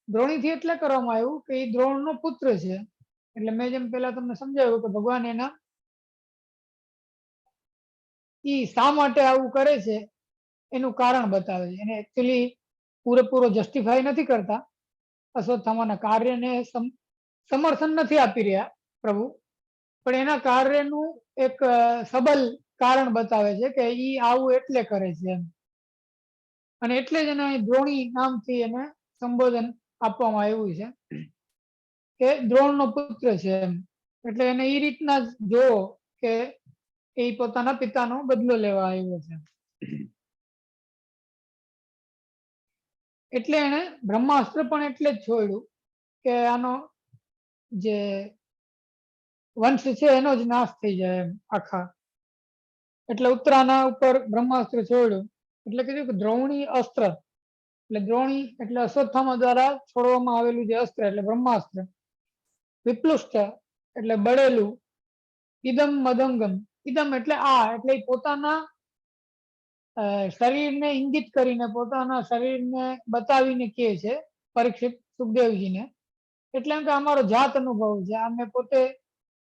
દ્રોણીથી એટલે કરવામાં આવ્યું કે એ દ્રોણનો પુત્ર છે. એટલે મેં જેમ પેલા તમને સમજાવ્યું કે ભગવાન એના ઈ શા માટે આવું કરે છે એનું કારણ બતાવે છે. એને એકચ્યુઅલી પૂરેપૂરો જસ્ટિફાઈ નથી કરતા. અશ્વત્થામાના કાર્યને સમર્થન નથી આપી રહ્યા પ્રભુ, પણ એના કાર્યનું એક સબલ કારણ બતાવે છે કે ઈ આવું એટલે કરે છે એમ. અને એટલે જ એને દ્રોણી નામથી એને સંબોધન આપવામાં આવ્યું છે કે દ્રોણનો પુત્ર છે એમ. એટલે એને એ રીતના જ જોવો કે એ પોતાના પિતાનો બદલો લેવા આવ્યો છે. એટલે એને બ્રહ્માસ્ત્ર પણ એટલે જ છોડ્યું કે આનો જે વંશ છે એનો જ નાશ થઈ જાય એમ આખા. એટલે ઉત્તરાના ઉપર બ્રહ્માસ્ત્ર છોડ્યું. એટલે કીધું કે દ્રોણી અસ્ત્ર, એટલે દ્રોણી એટલે અશ્વત્થામા દ્વારા છોડવામાં આવેલું જે અસ્ત્ર એટલે બ્રહ્માસ્ત્ર. વિપ્લુષ્ટ એટલે બળેલું. ઇદમ મદંગમ, ઇદમ એટલે આ, એટલે પોતાના શરીરને ઇંગિત કરીને, પોતાના શરીરને બતાવીને કહે છે પરીક્ષિત સુખદેવજીને. એટલે એમ કે અમારો જાત અનુભવ છે, આ મેં પોતે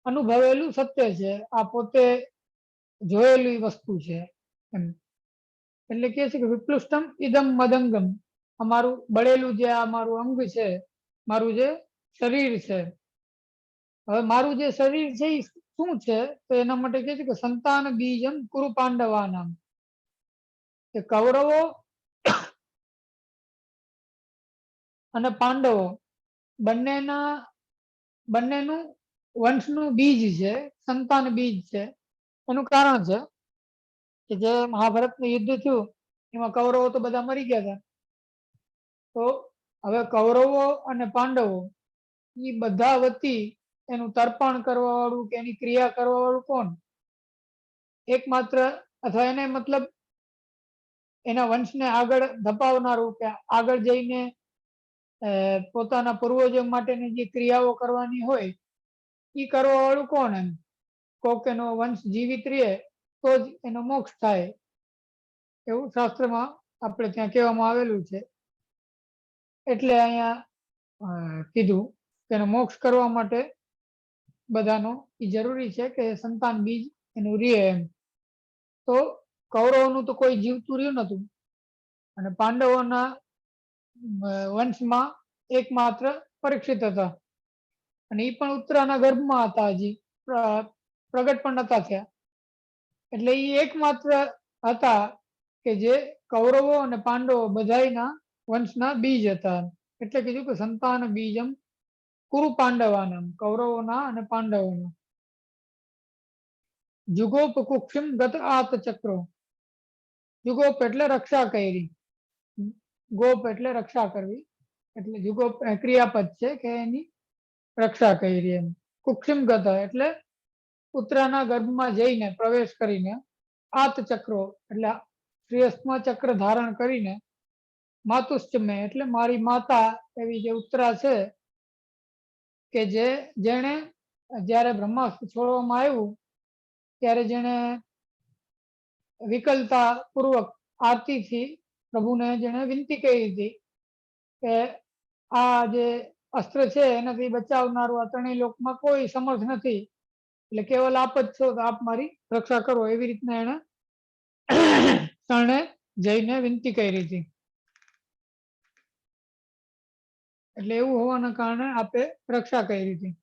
અનુભવેલું સત્ય છે, આ પોતે જોયેલી વસ્તુ છે એમ. એટલે કે છે કે વિપ્લુષ્ટમ ઇદમ મદંગમ, અમારું બળેલું જે આ મારું અંગ છે, મારું જે શરીર છે. હવે મારું જે શરીર છે એ શું છે તો એના માટે કહે છે કે સંતાન બીજમ કુરુ પાંડવા નામ, કે કૌરવો અને પાંડવો બંનેનું વંશનું બીજ છે, સંતાન બીજ છે. એનું કારણ છે કે જે મહાભારતનું યુદ્ધ થયું એમાં કૌરવો તો બધા મરી ગયા હતા. તો હવે કૌરવો અને પાંડવો એ બધા વતી એનું તર્પણ કરવા વાળું કે એની ક્રિયા કરવા વાળું કોણ? એકમાત્ર, અથવા એને મતલબ એના વંશને આગળ ધપાવનારું કે આગળ જઈને પોતાના પૂર્વજો માટેની જે ક્રિયાઓ કરવાની હોય એ કરવા વાળું કોણ? એમ કોક એનો વંશ જીવિત રહે તો જ એનો મોક્ષ થાય, એવું શાસ્ત્રમાં આપણે ત્યાં કહેવામાં આવેલું છે. એટલે અહીંયા કીધું કે એનો મોક્ષ કરવા માટે બધાનો એ જરૂરી છે કે સંતાન બીજ એનું રહે એમ. તો કૌરવોનું તો કોઈ જીવતું રહ્યું નતું, અને પાંડવોના વંશમાં એકમાત્ર પરીક્ષિત હતા, અને એ પણ ઉત્તરાના ગર્ભમાં હતા, હજી પ્રગટ પણ નતા થયા. એટલે એ એકમાત્ર હતા કે જે કૌરવો અને પાંડવો બધાયના વંશના બીજ હતા. એટલે કીધું કે સંતાન બીજમ કુરુ પાંડવાના, કૌરવોના અને પાંડવોના. જુગોપ કુક્ષિમ ગત આત ચક્રો, જુગોપ એટલે રક્ષા કરી, ગોપ એટલે રક્ષા કરવી, એટલે જુગોપ ક્રિયાપદ છે કે એની રક્ષા કરી એમ. કુક્ષિમ ગત એટલે પુત્રના ગર્ભમાં જઈને પ્રવેશ કરીને, આત ચક્રો એટલે શ્રેષ્ઠમાં ચક્ર ધારણ કરીને, માતુશ્ચમે એટલે મારી માતા એવી જે ઉત્તરા છે કે જેણે જ્યારે બ્રહ્માસ્ત્ર છોડવામાં આવ્યું ત્યારે જેણે વિકલતા પૂર્વક આરતીથી પ્રભુને જેણે વિનંતી કરી હતી કે આ જે અસ્ત્ર છે એનાથી બચાવનારું આ ત્રણેય લોકમાં કોઈ સમર્થ નથી, એટલે કેવલ આપ જ છો, તો આપ મારી રક્ષા કરો, એવી રીતના એને શરણે જઈને વિનંતી કરી હતી. એટલે એવું હોવાના કારણે આપે રક્ષા કરી હતી.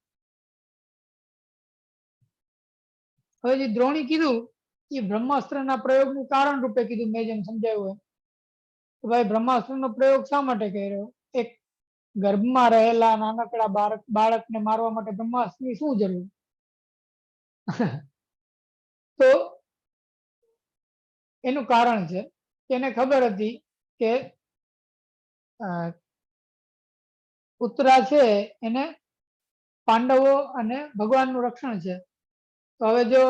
હવે જે દ્રોણી કીધું એ બ્રહ્માસ્ત્રના પ્રયોગનું કારણ રૂપે કીધું, મેં જેમ સમજાવ્યું કે ભાઈ બ્રહ્માસ્ત્રનો પ્રયોગ શા માટે કર્યો? એક ગર્ભમાં રહેલા નાનકડા બાળકને મારવા માટે બ્રહ્માસ્ત્રની શું જરૂર? તો એનું કારણ છે કે એને ખબર હતી કે ઉત્તરા છે એને પાંડવો અને ભગવાનનું રક્ષણ છે. તો હવે જો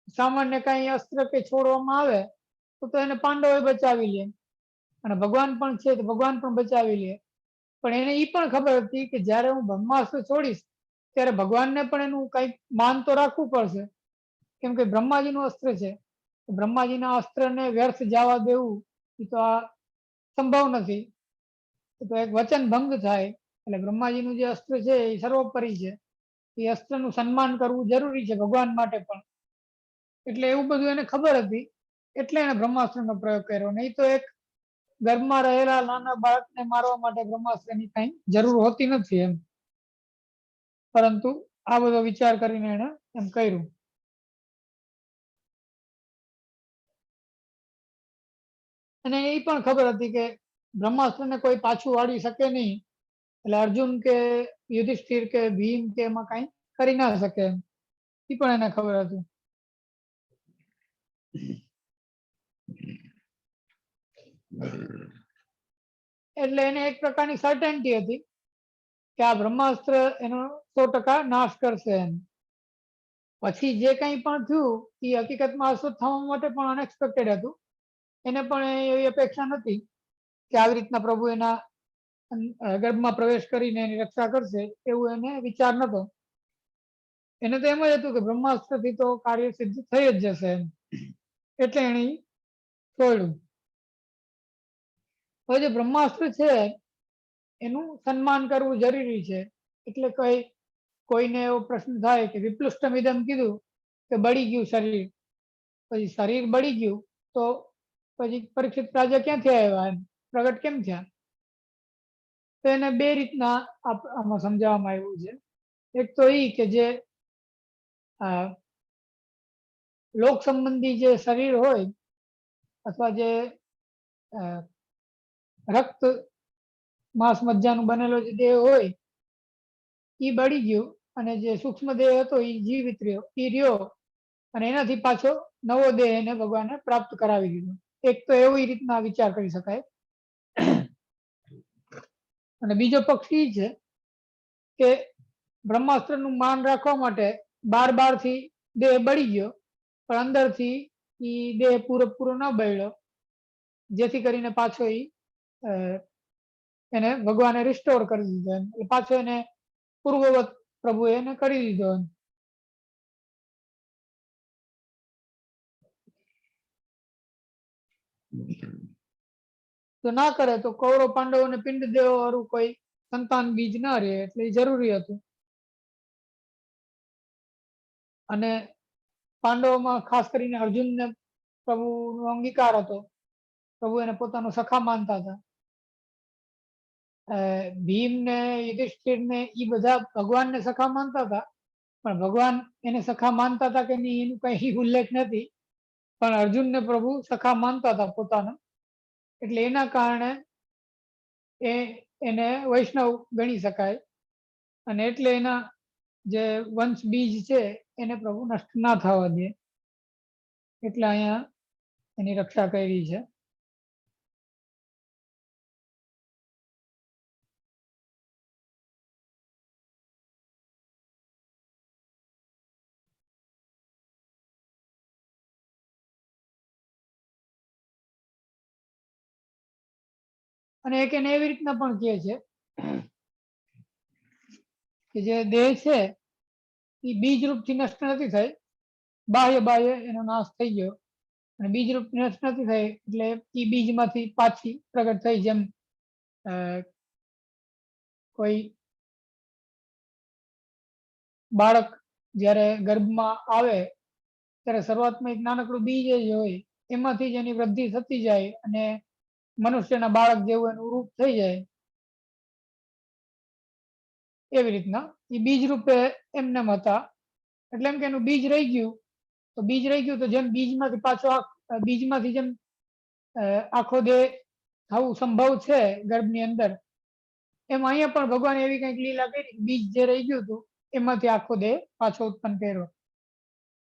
સામાન્ય કઈ અસ્ત્ર કે છોડવામાં આવે તો એને પાંડવો બચાવી લે, અને ભગવાન પણ છે તો ભગવાન પણ બચાવી લે. પણ એને એ પણ ખબર હતી કે જ્યારે હું બ્રહ્માસ્ત્ર છોડીશ ત્યારે ભગવાનને પણ એનું કઈક માન તો રાખવું પડશે, કેમ કે બ્રહ્માજીનું અસ્ત્ર છે. બ્રહ્માજીના અસ્ત્રને વ્યર્થ જવા દેવું એ તો આ સંભવ નથી. તો એક વચન ભંગ થાય. એટલે બ્રહ્માજીનું જે અસ્ત્ર છે એ સર્વોપરી છે, એ અસ્ત્રનું સન્માન કરવું જરૂરી છે ભગવાન માટે પણ. એટલે એવું બધું એને ખબર હતી, એટલે એને બ્રહ્માસ્ત્રનો પ્રયોગ કર્યો. નહીં તો એક ગર્ભમાં રહેલા નાના બાળકને મારવા માટે બ્રહ્માસ્ત્રની કઈ જરૂર હોતી નથી એમ. પરંતુ આ બધો વિચાર કરીને એને એમ કર્યું. અને એ પણ ખબર હતી કે બ્રહ્માસ્ત્રને કોઈ પાછું વાળી શકે નહીં. એટલે અર્જુન કે યુધિષ્ઠિર કે ભીમ કે એમાં કઈ કરી ના શકે એમ. એ પણ એને ખબર હતું. એટલે એને એક પ્રકારની સર્ટેનિટી હતી કે આ બ્રહ્માસ્ત્ર એનો 100% નાશ કરશે એમ. પછી જે કંઈ પણ થયું એ હકીકતમાં અસર થવા માટે પણ અનએક્સપેક્ટેડ હતું. એને પણ એવી અપેક્ષા નથી કે આવી રીતના પ્રભુ એના ગર્ભમાં પ્રવેશ કરીને એની રક્ષા કરશે, એવું એને વિચાર નતો. એને તો એમ જ હતું કે બ્રહ્માસ્ત્રથી તો કાર્ય સિદ્ધ થઈ જ જશે એમ. એટલે એને છોડ્યું. હવે જે બ્રહ્માસ્ત્ર છે એનું સન્માન કરવું જરૂરી છે. એટલે કોઈને એવો પ્રશ્ન થાય કે વિપ્લુષ્ટમિદમ કીધું કે બળી ગયું શરીર, પછી શરીર બળી ગયું તો પછી પરીક્ષિત રાજા ક્યાંથી આવ્યા એમ, પ્રગટ કેમ થયા? તો એને બે રીતના આમાં સમજાવવામાં આવ્યું છે. એક તો એ કે જે લોક સંબંધી જે શરીર હોય અથવા જે રક્ત માંસ મજ્જાનું બનેલો જે દેહ હોય એ બળી ગયું, અને જે સૂક્ષ્મ દેહ હતો એ જીવિત રહ્યો, અને એનાથી પાછો નવો દેહ એને ભગવાને પ્રાપ્ત કરાવી દીધો. એક તો એવી રીતના વિચાર કરી શકાય. અને બીજો પક્ષ એ છે કે બ્રહ્માસ્ત્રનું માન રાખવા માટે બાર થી દેહ બળી ગયો, પણ અંદરથી એ દેહ પૂરો ન બળ્યો, જેથી કરીને પાછો એને ભગવાને રિસ્ટોર કરી દીધો એમ. એટલે પાછો એને પૂર્વવત પ્રભુએ એને કરી દીધો એમ. તો ના કરે તો કૌરવ પાંડવોને પિંડ દેવા વાળું કોઈ સંતાન બીજ ના રહે, એટલે એ જરૂરી હતું. અને પાંડવોમાં ખાસ કરીને અર્જુનને પ્રભુનો અંગીકાર હતો. પ્રભુ એને પોતાનો સખા માનતા હતા. ભીમ ને યુધિષ્ઠિર ને એ બધા ભગવાનને સખા માનતા હતા, પણ ભગવાન એને સખા માનતા હતા કે નહીં એનું કઈ ઉલ્લેખ નથી. પણ અર્જુનને પ્રભુ સખા માનતા હતા પોતાના, એટલે એના કારણે એને વૈષ્ણવ ગણી શકાય. અને એટલે એના જે વંશ બીજ છે એને પ્રભુ નષ્ટ ના થવા દે, એટલે અહીંયા એની રક્ષા કરી છે. અને એક એને એવી રીતના પણ કહે છે કે જે દેહ છે એ બીજ રૂપથી નષ્ટ નથી થઈ, બાહ્ય એનો નાશ થઈ ગયો, અને બીજ રૂપ નષ્ટ નથી થઈ એટલે એ બીજમાંથી પાછી પ્રગટ થઈ. જેમ કોઈ બાળક જ્યારે ગર્ભમાં આવે ત્યારે શરૂઆતમાં એક નાનકડું બીજ જ હોય, એમાંથી જ એની વૃદ્ધિ થતી જાય અને મનુષ્યના બાળક જેવું એનું રૂપ થઈ જાય. એવી રીતના એ બીજ રૂપે એમનેમ હતા. એટલે એમ કે એનું બીજ રહી ગયું તો જેમ બીજમાંથી જેમ આખો દેહ થવું સંભવ છે ગર્ભની અંદર, એમ અહીંયા પણ ભગવાન એવી કંઈક લીલા કરી, બીજ જે રહી ગયું હતું એમાંથી આખો દેહ પાછો ઉત્પન્ન કર્યો.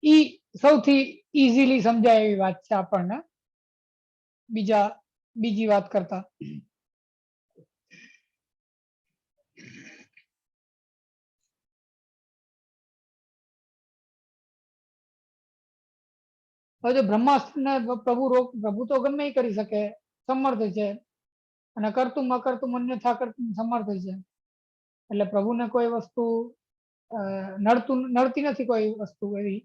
ઈ સૌથી ઈઝીલી સમજાય એવી વાત છે આપણને બીજી વાત કરતા. હવે જો બ્રહ્માસ્ત્રને પ્રભુ તો ગમે એ કરી શકે, સમર્થ છે, અને કરતું અકર્તું અન્યથા કરતું સમર્થ છે. એટલે પ્રભુને કોઈ વસ્તુ નડતી નથી, કોઈ વસ્તુ એવી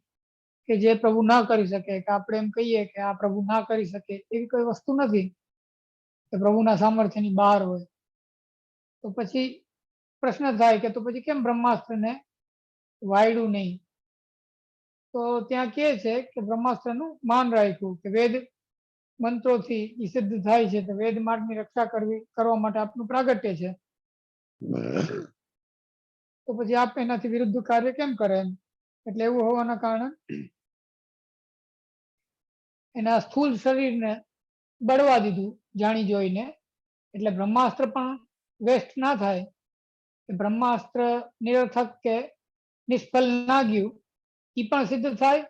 કે જે પ્રભુ ના કરી શકે, કે આપણે એમ કહીએ કે આ પ્રભુ ના કરી શકે, એવી કોઈ વસ્તુ નથી કે પ્રભુના સામર્થ્યની બહાર હોય. તો પછી પ્રશ્ન થાય કે તો પછી કેમ બ્રહ્માસ્ત્રને વાયડું નહીં? તો ત્યાં કહે છે કે બ્રહ્માસ્ત્રનું માન રાખ્યું, કે વેદ મંત્રોથી એ સિદ્ધ થાય છે, તો વેદ માર્ગની રક્ષા કરવા માટે આપનું પ્રાગટ્ય છે, તો પછી આપ એનાથી વિરુદ્ધ કાર્ય કેમ કરે એમ. એટલે એવું હોવાના કારણે એના સ્થૂળ શરીરને બળવા દીધું જાણી જોઈને. એટલે બ્રહ્માસ્ત્ર પણ વેસ્ટ ના થાય, કે બ્રહ્માસ્ત્ર નિરર્થક કે નિષ્ફળ ના ગયું, એ પણ સિદ્ધ થાય,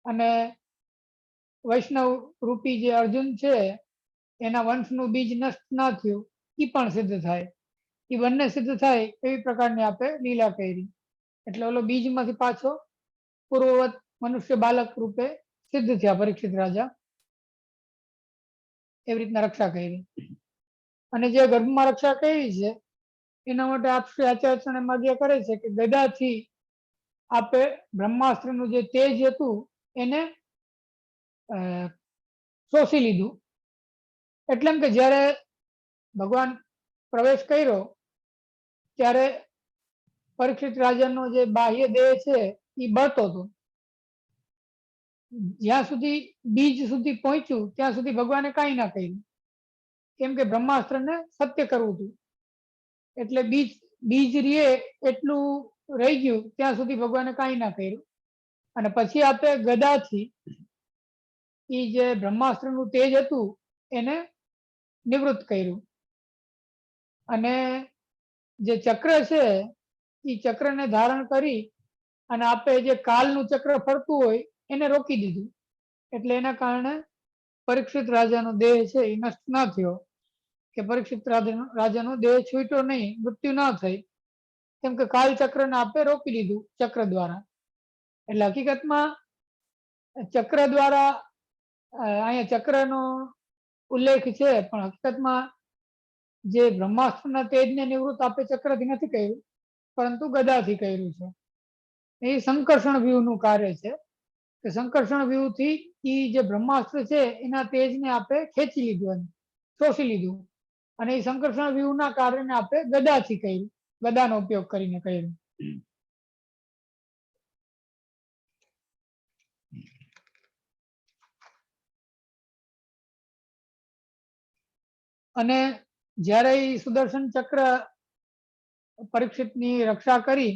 અને વૈષ્ણવ રૂપી જે અર્જુન છે એના વંશનું બીજ નષ્ટ ના થયું, એ પણ સિદ્ધ થાય. એ બંને સિદ્ધ થાય એવી પ્રકારની આપણે લીલા કરી. એટલે ઓલો બીજમાંથી પાછો પૂર્વવત મનુષ્ય બાલક રૂપે સિદ્ધ થયા પરીક્ષિત રાજા. એવી રીતના રક્ષા કરી. અને જે ગર્ભમાં રક્ષા કરી છે એના માટે આપ શ્રી આચાર્ય માગ્યા કરે છે કે ગદાથી આપે બ્રહ્માસ્ત્રનું જે તેજ હતું એને શોષી લીધું. એટલે કે જ્યારે ભગવાન પ્રવેશ કર્યો ત્યારે પરીક્ષિત રાજાનો જે બાહ્ય દેહ છે એ બળતો હતો. જ્યાં સુધી બીજ સુધી પહોંચ્યું ત્યાં સુધી ભગવાને કાંઈ ના કર્યું, કેમ કે બ્રહ્માસ્ત્રને સત્ય કરવું હતું. એટલે બીજ રીએ એટલું રહી ગયું ત્યાં સુધી ભગવાને કાંઈ ના કર્યું. અને પછી આપણે ગદાથી એ જે બ્રહ્માસ્ત્રનું તેજ હતું એને નિવૃત્ત કર્યું. અને જે ચક્ર છે એ ચક્રને ધારણ કરી અને આપણે જે કાલનું ચક્ર ફરતું હોય એને રોકી દીધું. એટલે એના કારણે પરીક્ષિત રાજાનો દેહ છે એ નષ્ટ ના થયો, કે પરીક્ષિત રાજાનો દેહ છૂટ્યો નહીં, મૃત્યુ ના થઈ, કેમ કે કાલ ચક્રને આપણે રોકી દીધું ચક્ર દ્વારા. એટલે હકીકતમાં ચક્ર દ્વારા અહીંયા ચક્રનો ઉલ્લેખ છે, પણ હકીકતમાં જે બ્રહ્માસ્ત્રના તેજને નિવૃત્ત આપણે ચક્રથી નથી કર્યું, પરંતુ ગદાથી કર્યું છે. એ સંકર્ષણ વ્યૂહનું કાર્ય છે, કે સંકર્ષણ વ્યૂહથી એ જે બ્રહ્માસ્ત્ર છે એના તેજને આપણે ખેંચી લીધું, શોષી લીધું. અને એ સંકર્ષણ વ્યૂહના કાર્યને આપણે ગદાથી કર્યું, ગદાનો ઉપયોગ કરીને કર્યું. અને જ્યારે એ સુદર્શન ચક્ર પરીક્ષિતની રક્ષા કરી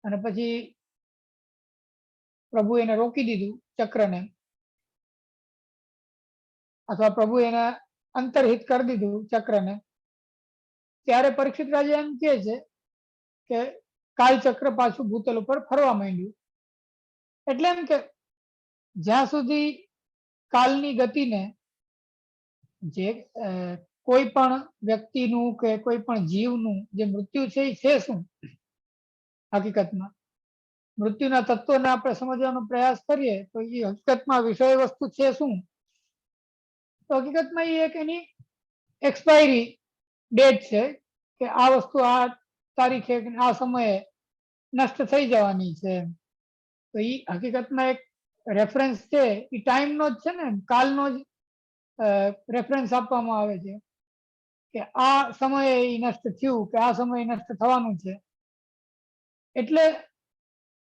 અને પછી પ્રભુ એને રોકી દીધું ચક્રને, અથવા પ્રભુ એને અંતર્હિત કરી દીધું ચક્રને, ત્યારે પરીક્ષિત રાજા એમ કહે છે કે કાલ ચક્ર પાછું ભૂતલ ઉપર ફરવા માંડ્યું. એટલે એમ કે જ્યાં સુધી કાલની ગતિને જે કોઈ પણ વ્યક્તિનું કે કોઈ પણ જીવનું જે મૃત્યુ છે એ છે શું? હકીકતમાં મૃત્યુના તત્વોને આપણે સમજવાનો પ્રયાસ કરીએ તો એ હકીકતમાં વિષય વસ્તુ છે શું? તો હકીકતમાં એ એક એની એક્સપાયરી ડેટ છે, કે આ વસ્તુ આ તારીખે આ સમયે નષ્ટ થઈ જવાની છે. તો એ હકીકતમાં એક રેફરન્સ છે, એ ટાઈમનો જ છે ને, કાલનો જ રેફરન્સ આપવામાં આવે છે, કે આ સમયે એ નષ્ટ થયું, કે આ સમયે નષ્ટ થવાનું છે. એટલે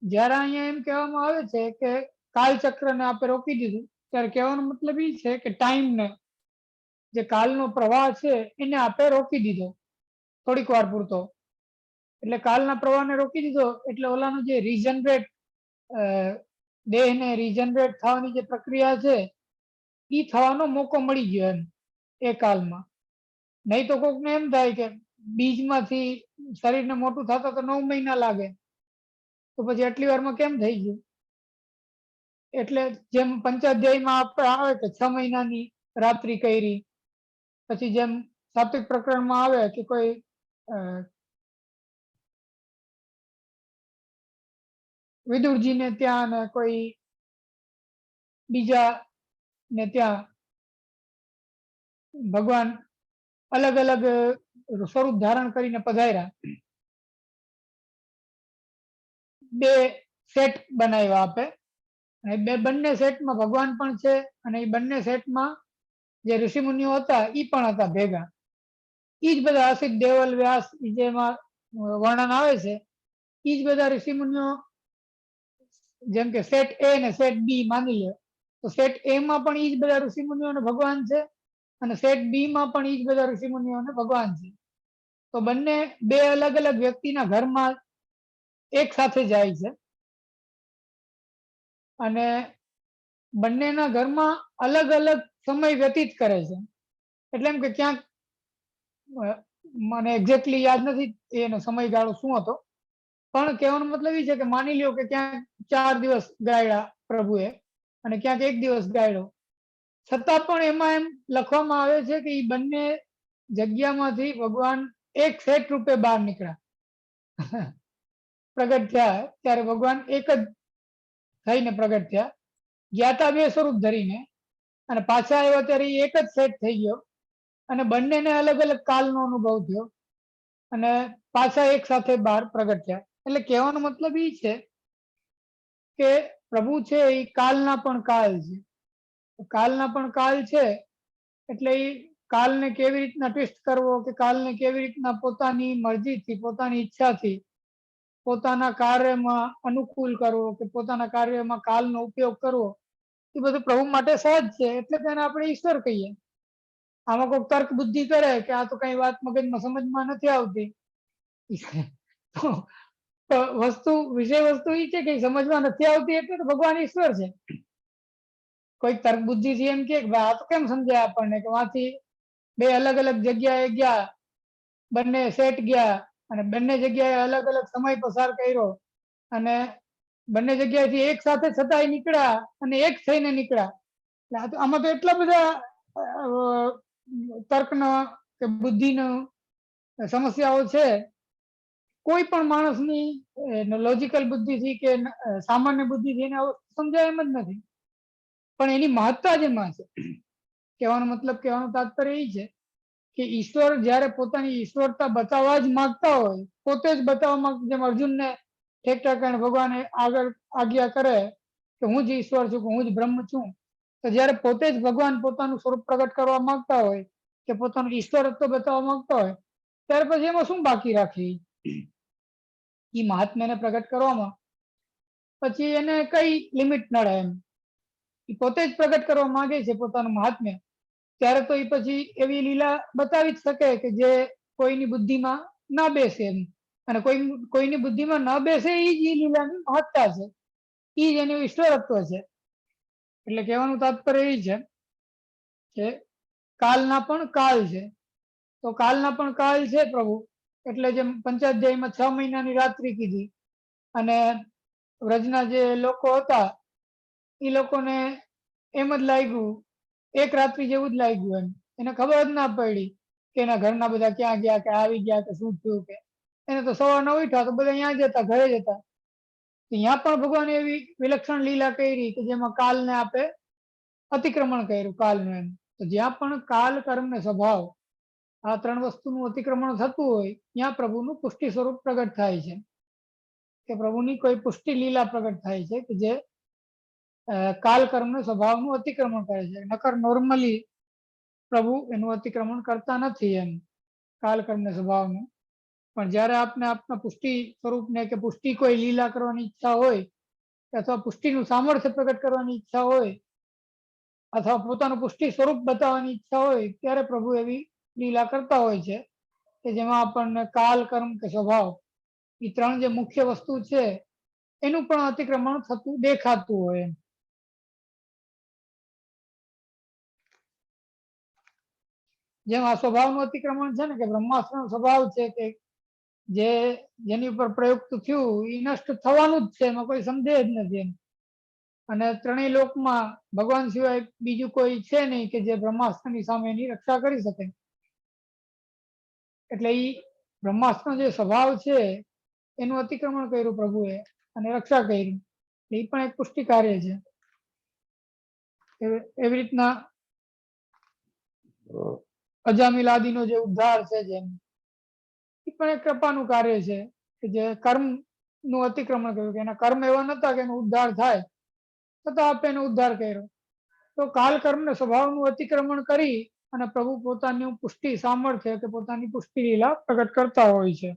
જ્યારે અહીંયા એમ કહેવામાં આવે છે કે કાલચક્રને આપણે રોકી દીધું, ત્યારે કહેવાનો મતલબ એ છે કે ટાઈમને, જે કાલનો પ્રવાહ છે એને આપણે રોકી દીધો થોડીક વાર પૂરતો. એટલે કાલના પ્રવાહને રોકી દીધો એટલે ઓલાનું જે રીજનરેટ, દેહને રીજનરેટ થવાની જે પ્રક્રિયા છે એ થવાનો મોકો મળી ગયો એમ એ કાલમાં. નહીં તો કોકને એમ થાય કે બીજમાંથી શરીરને મોટું થતા તો 9 મહિના લાગે, તો પછી આટલી વારમાં કેમ થઈ ગયું? એટલે જેમ પંચાધ્યાયમાં આપણે આવે કે 6 મહિનાની રાત્રિ કરી, પછી જેમ સાત્વિક પ્રકરણમાં આવે કે કોઈ વિદુરજીને ત્યાં કોઈ બીજા ને ત્યાં ભગવાન અલગ અલગ સ્વરૂપ ધારણ કરીને પધાર્યા. બે સેટ બનાવ્યા આપે, અને બંને સેટમાં ભગવાન પણ છે, અને એ બંને સેટમાં જે ઋષિમુનિઓ હતા એ પણ હતા ભેગા. એ જ બધા અસિત, દેવલ, વ્યાસ જેમાં વર્ણન આવે છે એ જ બધા ઋષિમુનિઓ, જેમ કે સેટ એ ને સેટ બી માની લે, તો સેટ એ માં પણ એ જ બધા ઋષિમુનિઓને ભગવાન છે, અને સેટ બી માં પણ એ જ બધા ઋષિમુનિઓને ભગવાન છે. તો બંને બે અલગ અલગ વ્યક્તિના ઘરમાં એક સાથે જાય છે, અને બંનેના ઘરમાં અલગ અલગ સમય વ્યતીત કરે છે. એટલે એમ કે ક્યાંક મને એક્ઝેક્ટલી યાદ નથી એનો સમયગાળો શું હતો, પણ કહેવાનો મતલબ એ છે કે માની લ્યો કે ક્યાંક 4 દિવસ ગાયડા પ્રભુએ અને ક્યાંક 1 દિવસ ગાયડો, છતાં પણ એમાં એમ લખવામાં આવે છે કે એ બંને જગ્યામાંથી ભગવાન એક સેટ રૂપે બહાર નીકળ્યા. પ્રગટ થયા ત્યારે ભગવાન એક જ થઈને પ્રગટ થયા. ગયા તા બે સ્વરૂપ ધરીને, અને પાછા આવ્યા ત્યારે એક જ સેટ થઈ ગયો, અને બંનેને અલગ અલગ કાલનો અનુભવ થયો, અને પાછા એક સાથે બહાર પ્રગટ થયા. એટલે કહેવાનો મતલબ એ છે કે પ્રભુ છે એ કાલના પણ કાલ છે. કાલના પણ કાલ છે એટલે એ કાલને કેવી રીતના ટ્વિસ્ટ કરવો, કે કાલને કેવી રીતના પોતાની મરજીથી, પોતાની ઈચ્છાથી પોતાના કાર્યમાં અનુકૂળ કરવો, કે પોતાના કાર્યમાં કાલનો ઉપયોગ કરવો, એ બધું પ્રભુ માટે સહજ છે. એટલે તેને આપણે ઈશ્વર કહીએ. આમાં કોઈ તર્ક બુદ્ધિ કરે કે આ તો કઈ વાત મગજમાં સમજમાં નથી આવતી, તો વિષય વસ્તુ એ છે કે સમજમાં નથી આવતી એટલે તો ભગવાન ઈશ્વર છે. કોઈ તર્ક બુદ્ધિથી એમ કે આ તો કેમ સમજાય આપણને, કે વાંથી બે અલગ અલગ જગ્યાએ ગયા, બંને સેટ ગયા, અને બંને જગ્યાએ અલગ અલગ સમય પસાર કર્યો, અને બંને જગ્યાએથી એક સાથે છતાંય નીકળ્યા, અને એક થઈને નીકળ્યા. એટલે આમાં તો એટલા બધા તર્કનો કે બુદ્ધિનો સમસ્યાઓ છે. કોઈ પણ માણસની લોજિકલ બુદ્ધિથી કે સામાન્ય બુદ્ધિથી એને સમજાય એમ જ નથી. પણ એની મહત્તા જ એમાં છે. કહેવાનો મતલબ, કહેવાનો તાત્પર્ય એ છે કે ઈશ્વર જ્યારે પોતાની ઈશ્વરતા બતાવવા જ માંગતા હોય, પોતે જ બતાવવા માંગતા, જેમ અર્જુનને ઠેક ઠેકાણે ભગવાને આગળ આજ્ઞા કરે કે હું જ ઈશ્વર છું, કે હું જ બ્રહ્મ છું, તો જ્યારે પોતે જ ભગવાન પોતાનું સ્વરૂપ પ્રગટ કરવા માંગતા હોય, કે પોતાનું ઈશ્વરત્વ બતાવવા માંગતા હોય, ત્યાર પછી એમાં શું બાકી રાખી એ મહાત્મ્યને પ્રગટ કરવામાં? પછી એને કઈ લિમિટ નડે? એમ એ પોતે જ પ્રગટ કરવા માંગે છે પોતાનું મહાત્મ્ય, ત્યારે તો એ પછી એવી લીલા બતાવી જ શકે કે જે કોઈની બુદ્ધિમાં ના બેસે એમ. અને કોઈની બુદ્ધિમાં ન બેસે એ જ એ લીલાની મહત્તા છે, એ જ એનું ઈશ્વરત્વ છે. એટલે કહેવાનું તાત્પર્ય એ છે કે કાલના પણ કાલ છે. તો કાલના પણ કાલ છે પ્રભુ. એટલે જેમ પંચાધ્યાયમાં 6 મહિનાની રાત્રિ કીધી, અને વ્રજના જે લોકો હતા એ લોકોને એમ જ લાગ્યું, એક રાત્રિ જેવું જ લાગ્યું. એને ખબર જ ના પડી કે એના ઘરના બધા ક્યાં ગયા, કે આવી ગયા, કે શું થયું. કે એને તો સવારના ઉઠ્યા તો બધા અહીંયા જ હતા, ઘરે જ હતા. ત્યાં પણ ભગવાને એવી વિલક્ષણ લીલા કરી કે જેમાં કાલને આપે અતિક્રમણ કર્યું, કાલનું. એમ તો જ્યાં પણ કાલ, કર્મ ને સ્વભાવ, આ 3 વસ્તુનું અતિક્રમણ થતું હોય ત્યાં પ્રભુનું પુષ્ટિ સ્વરૂપ પ્રગટ થાય છે, કે પ્રભુની કોઈ પુષ્ટિ લીલા પ્રગટ થાય છે કે જે કાલ, કર્મ ને સ્વભાવનું અતિક્રમણ કરે છે. નકર નોર્મલી પ્રભુ એનું અતિક્રમણ કરતા નથી એમ, કાલ, કર્મ ને સ્વભાવનું. પણ જ્યારે આપને આપના પુષ્ટિ સ્વરૂપને કે પુષ્ટિ કોઈ લીલા કરવાની ઈચ્છા હોય, અથવા પુષ્ટિનું સામર્થ્ય પ્રગટ કરવાની ઈચ્છા હોય, અથવા પોતાનું પુષ્ટિ સ્વરૂપ બતાવવાની ઈચ્છા હોય, ત્યારે પ્રભુ એવી લીલા કરતા હોય છે કે જેમાં આપણને કાલ, કર્મ કે સ્વભાવ, એ 3 જે મુખ્ય વસ્તુ છે એનું પણ અતિક્રમણ થતું દેખાતું હોય. જેમ આ સ્વભાવનું અતિક્રમણ છે ને, કે બ્રહ્માસ્ત્રનો સ્વભાવ છે કે જેની ઉપર પ્રયુક્ત થયું એ નષ્ટ થવાનું જ છે, એમાં કોઈ સંદેહ જ નથી એમ. અને 3 લોકમાં ભગવાન સિવાય બીજું કોઈ છે નહીં કે જે બ્રહ્માસ્ત્રની સામે એની રક્ષા કરી શકે. એટલે એ બ્રહ્માસ્ત્રનો જે સ્વભાવ છે એનું અતિક્રમણ કર્યું પ્રભુએ, અને રક્ષા કરી. એ પણ એક પુષ્ટિ કાર્ય છે. એવી રીતના અજામિલ આદિનો જે ઉદ્ધાર છે જેમ એ પણ એક કૃપાનું કાર્ય છે કે જે કર્મ નું અતિક્રમણ કર્યું કે એના કર્મ એવા નતા કે એનો ઉદ્ધાર થાય છતાં આપે એનો ઉદ્ધાર કર્યો. તો કાલ કર્મને સ્વભાવનું અતિક્રમણ કરી અને પ્રભુ પોતાની પુષ્ટિ સામર્થ્ય કે પોતાની પુષ્ટિ લીલા પ્રગટ કરતા હોય છે.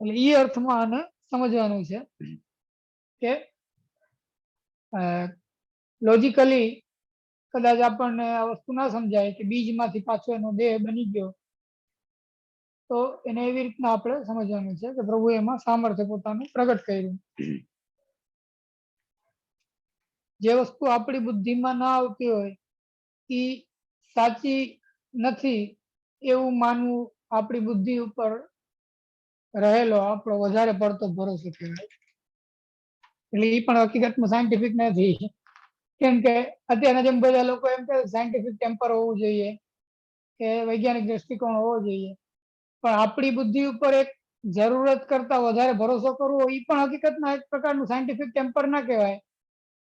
એટલે એ અર્થમાં આને સમજવાનું છે કે લોજિકલી કદાચ આપણને આ વસ્તુ ના સમજાય કે બીજમાંથી પાછો એનો દેહ બની ગયો, તો એને એવી રીતના આપણે સમજવાનું છે કે પ્રભુ એમાં સામર્થ્ય પોતાનું પ્રગટ કર્યું. જે વસ્તુ આપણી બુદ્ધિમાં ના આવતી હોય એ સાચી નથી એવું માનવું આપણી બુદ્ધિ ઉપર રહેલો આપણો વધારે પડતો ભરોસો કહેવાય. એટલે એ પણ હકીકતમાં સાયન્ટિફિક નથી. કેમ કે અત્યારના જેમ બધા લોકો એમ કે સાયન્ટિફિક ટેમ્પર હોવું જોઈએ કે વૈજ્ઞાનિક દ્રષ્ટિકોણ હોવો જોઈએ, પણ આપણી બુદ્ધિ ઉપર એક જરૂરત કરતા વધારે ભરોસો કરવો એ પણ હકીકતમાં એક પ્રકારનું સાયન્ટિફિક ટેમ્પર ના કહેવાય.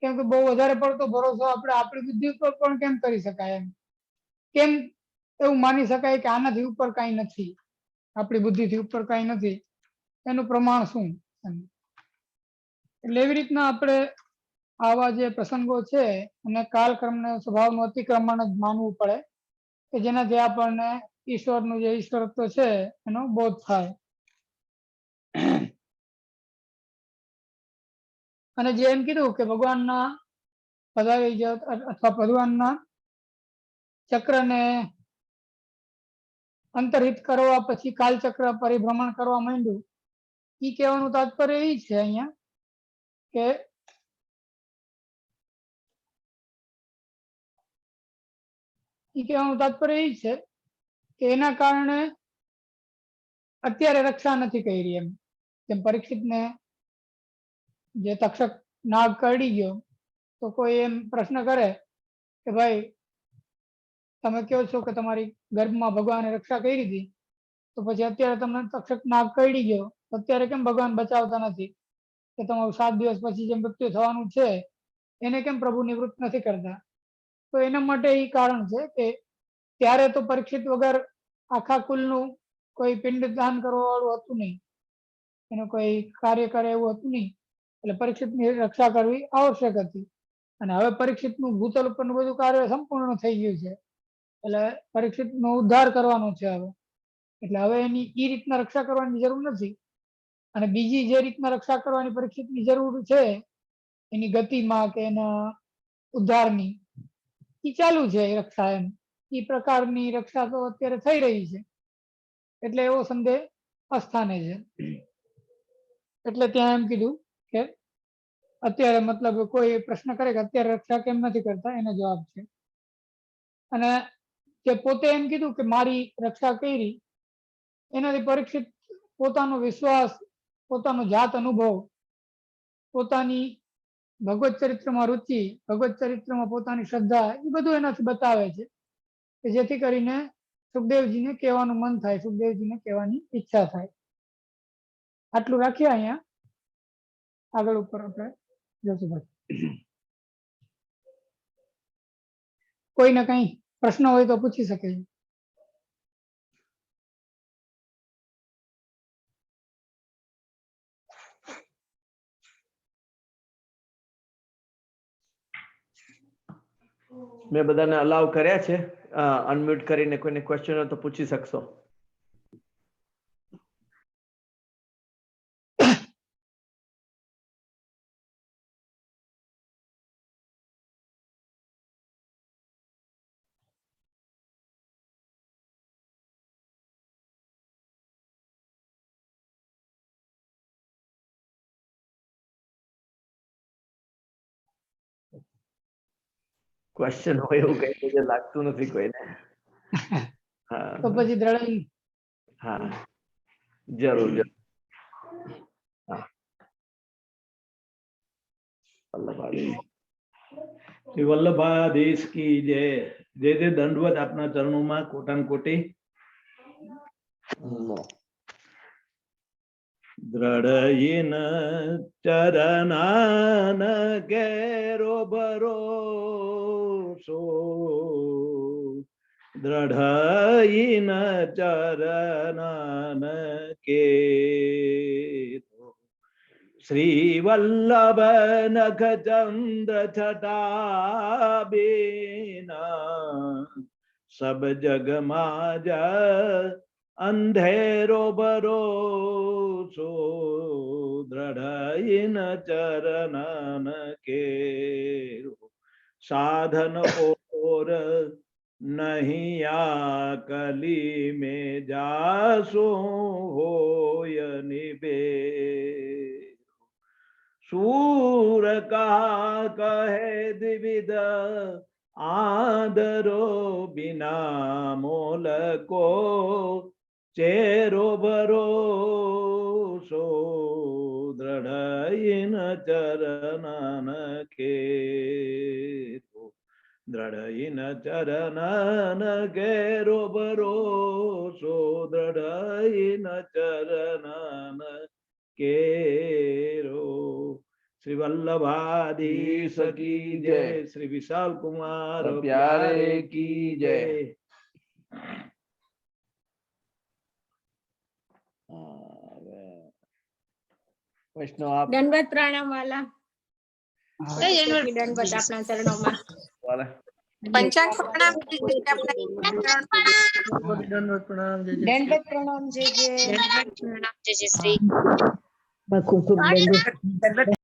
કેમ કે બહુ વધારે પડતો ભરોસો આપણે આપણી બુદ્ધિ ઉપર પણ કેમ કરી શકાય? કેમ એવું માની શકાય કે આનાથી ઉપર કાંઈ નથી, આપણી બુદ્ધિથી ઉપર કાંઈ નથી? એનું પ્રમાણ શું? એટલે એવી રીતના આપણે આવા જે પ્રસંગો છે અને કાલક્રમને સ્વભાવનું અતિક્રમણ જ માનવું પડે કે જેનાથી આપણને ઈશ્વરનું જે ઈશ્વરત્વ છે એનો બોધ થાય. અને જે એમ કીધું કે ભગવાનના પધારી અથવા ભગવાનના ચક્રને અંતરહિત કરવા પછી કાલચક્ર પરિભ્રમણ કરવા માંડ્યું, એ કહેવાનું તાત્પર્ય એ છે અહીંયા કે કહેવાનું તાત્પર્ય એ છે કે એના કારણે અત્યારે રક્ષા નથી કરી. એમ જેમ પરીક્ષિતને જે તક્ષક નાગ કરડી ગયો તો કોઈ એમ પ્રશ્ન કરે કે ભાઈ તમે કહો છો કે તમારી ગર્ભમાં ભગવાને રક્ષા કરી હતી, તો પછી અત્યારે તમને તક્ષક નાગ કરડી ગયો, અત્યારે કેમ ભગવાન બચાવતા નથી? કે તમારું 7 દિવસ પછી જે મૃત્યુ થવાનું છે એને કેમ પ્રભુ નિવૃત્ત નથી કરતા? તો એના માટે એ કારણ છે કે ત્યારે તો પરીક્ષિત વગર આખા કુલનું કોઈ પિંડદાન કરવા વાળું હતું નહીં, એનું કોઈ કાર્ય કરે એવું હતું નહીં. એટલે પરીક્ષિતની રક્ષા કરવી આવશ્યક હતી. અને હવે પરીક્ષિતનું ભૂતલ ઉપરનું બધું કાર્ય સંપૂર્ણ થઈ ગયું છે, એટલે પરીક્ષિતનો ઉદ્ધાર કરવાનો છે હવે. એટલે હવે એની એ રીતના રક્ષા કરવાની જરૂર નથી. અને બીજી જે રીતના રક્ષા કરવાની પરીક્ષિતની જરૂર છે એની ગતિમાં કે એના ઉદ્ધારની, એ ચાલુ છે એ રક્ષા. એમ એ પ્રકારની રક્ષા તો અત્યારે થઈ રહી છે. એટલે એવો સંદેહ અસ્થાને છે. એટલે ત્યાં એમ કીધું કે અત્યારે મતલબ કોઈ પ્રશ્ન કરે કે અત્યારે રક્ષા કેમ નથી કરતા, એનો જવાબ છે. અને જે પોતે એમ કીધું કે મારી રક્ષા કરી, એનાથી પરીક્ષિત પોતાનો વિશ્વાસ, પોતાનો જાત અનુભવ, પોતાની ભગવત ચરિત્રમાં રુચિ, ભગવત ચરિત્રમાં પોતાની શ્રદ્ધા, એ બધું એનાથી બતાવે છે કે જેથી કરીને સુખદેવજીને કહેવાનું મન થાય, સુખદેવજીને કહેવાની ઈચ્છા થાય. આટલું રાખીએ અહીંયા. આગળ ઉપર આપણે જશું. કોઈને કઈ પ્રશ્ન હોય તો પૂછી શકે છે. મેં બધાને અલાવ કર્યા છે, અનમ્યુટ કરીને કોઈને ક્વેશ્ચન હોય તો પૂછી શકશો. ક્વેશ્ચન હોય એવું કઈ લાગતું નથી કોઈને. તો પછી દ્રઢ. હા, જરૂર જરૂર. હા, શ્રી વલ્લભાધીશ કી જય. જે દંડવત આપના ચરણોમાં કોટાન કોટી. દ્રઢયિન ચરનાન કેરો ભરોસો દ્રઢયિન ચરનાન કેરો શ્રી વલ્લભ નખ ચંદ્ર છટા બેના સબ જગમાં જ અંધેરો ભરોસો દ્રઢયિન ચરનન કેરો સાધન ઓર નહીં આ કલી में જાસો હોય નિબે सूर का कहे द्विविध आदरो बिना मोल को चेरो भरोसो દ્રઢયિન ચરનન કેરો દ્રઢયિન ચરનન કેરો ભરોસો દ્રઢયિન ચરનન केरो श्री वल्लभाधीश की जय श्री विशाल कुमार प्यारे की जय। वैष्णव आप दंडवत प्रणाम वाला दंडवत अपना चरणों में वाला पंचांग प्रणाम दंडवत प्रणाम जय जय दंडवत प्रणाम जय जय श्री खूब खूब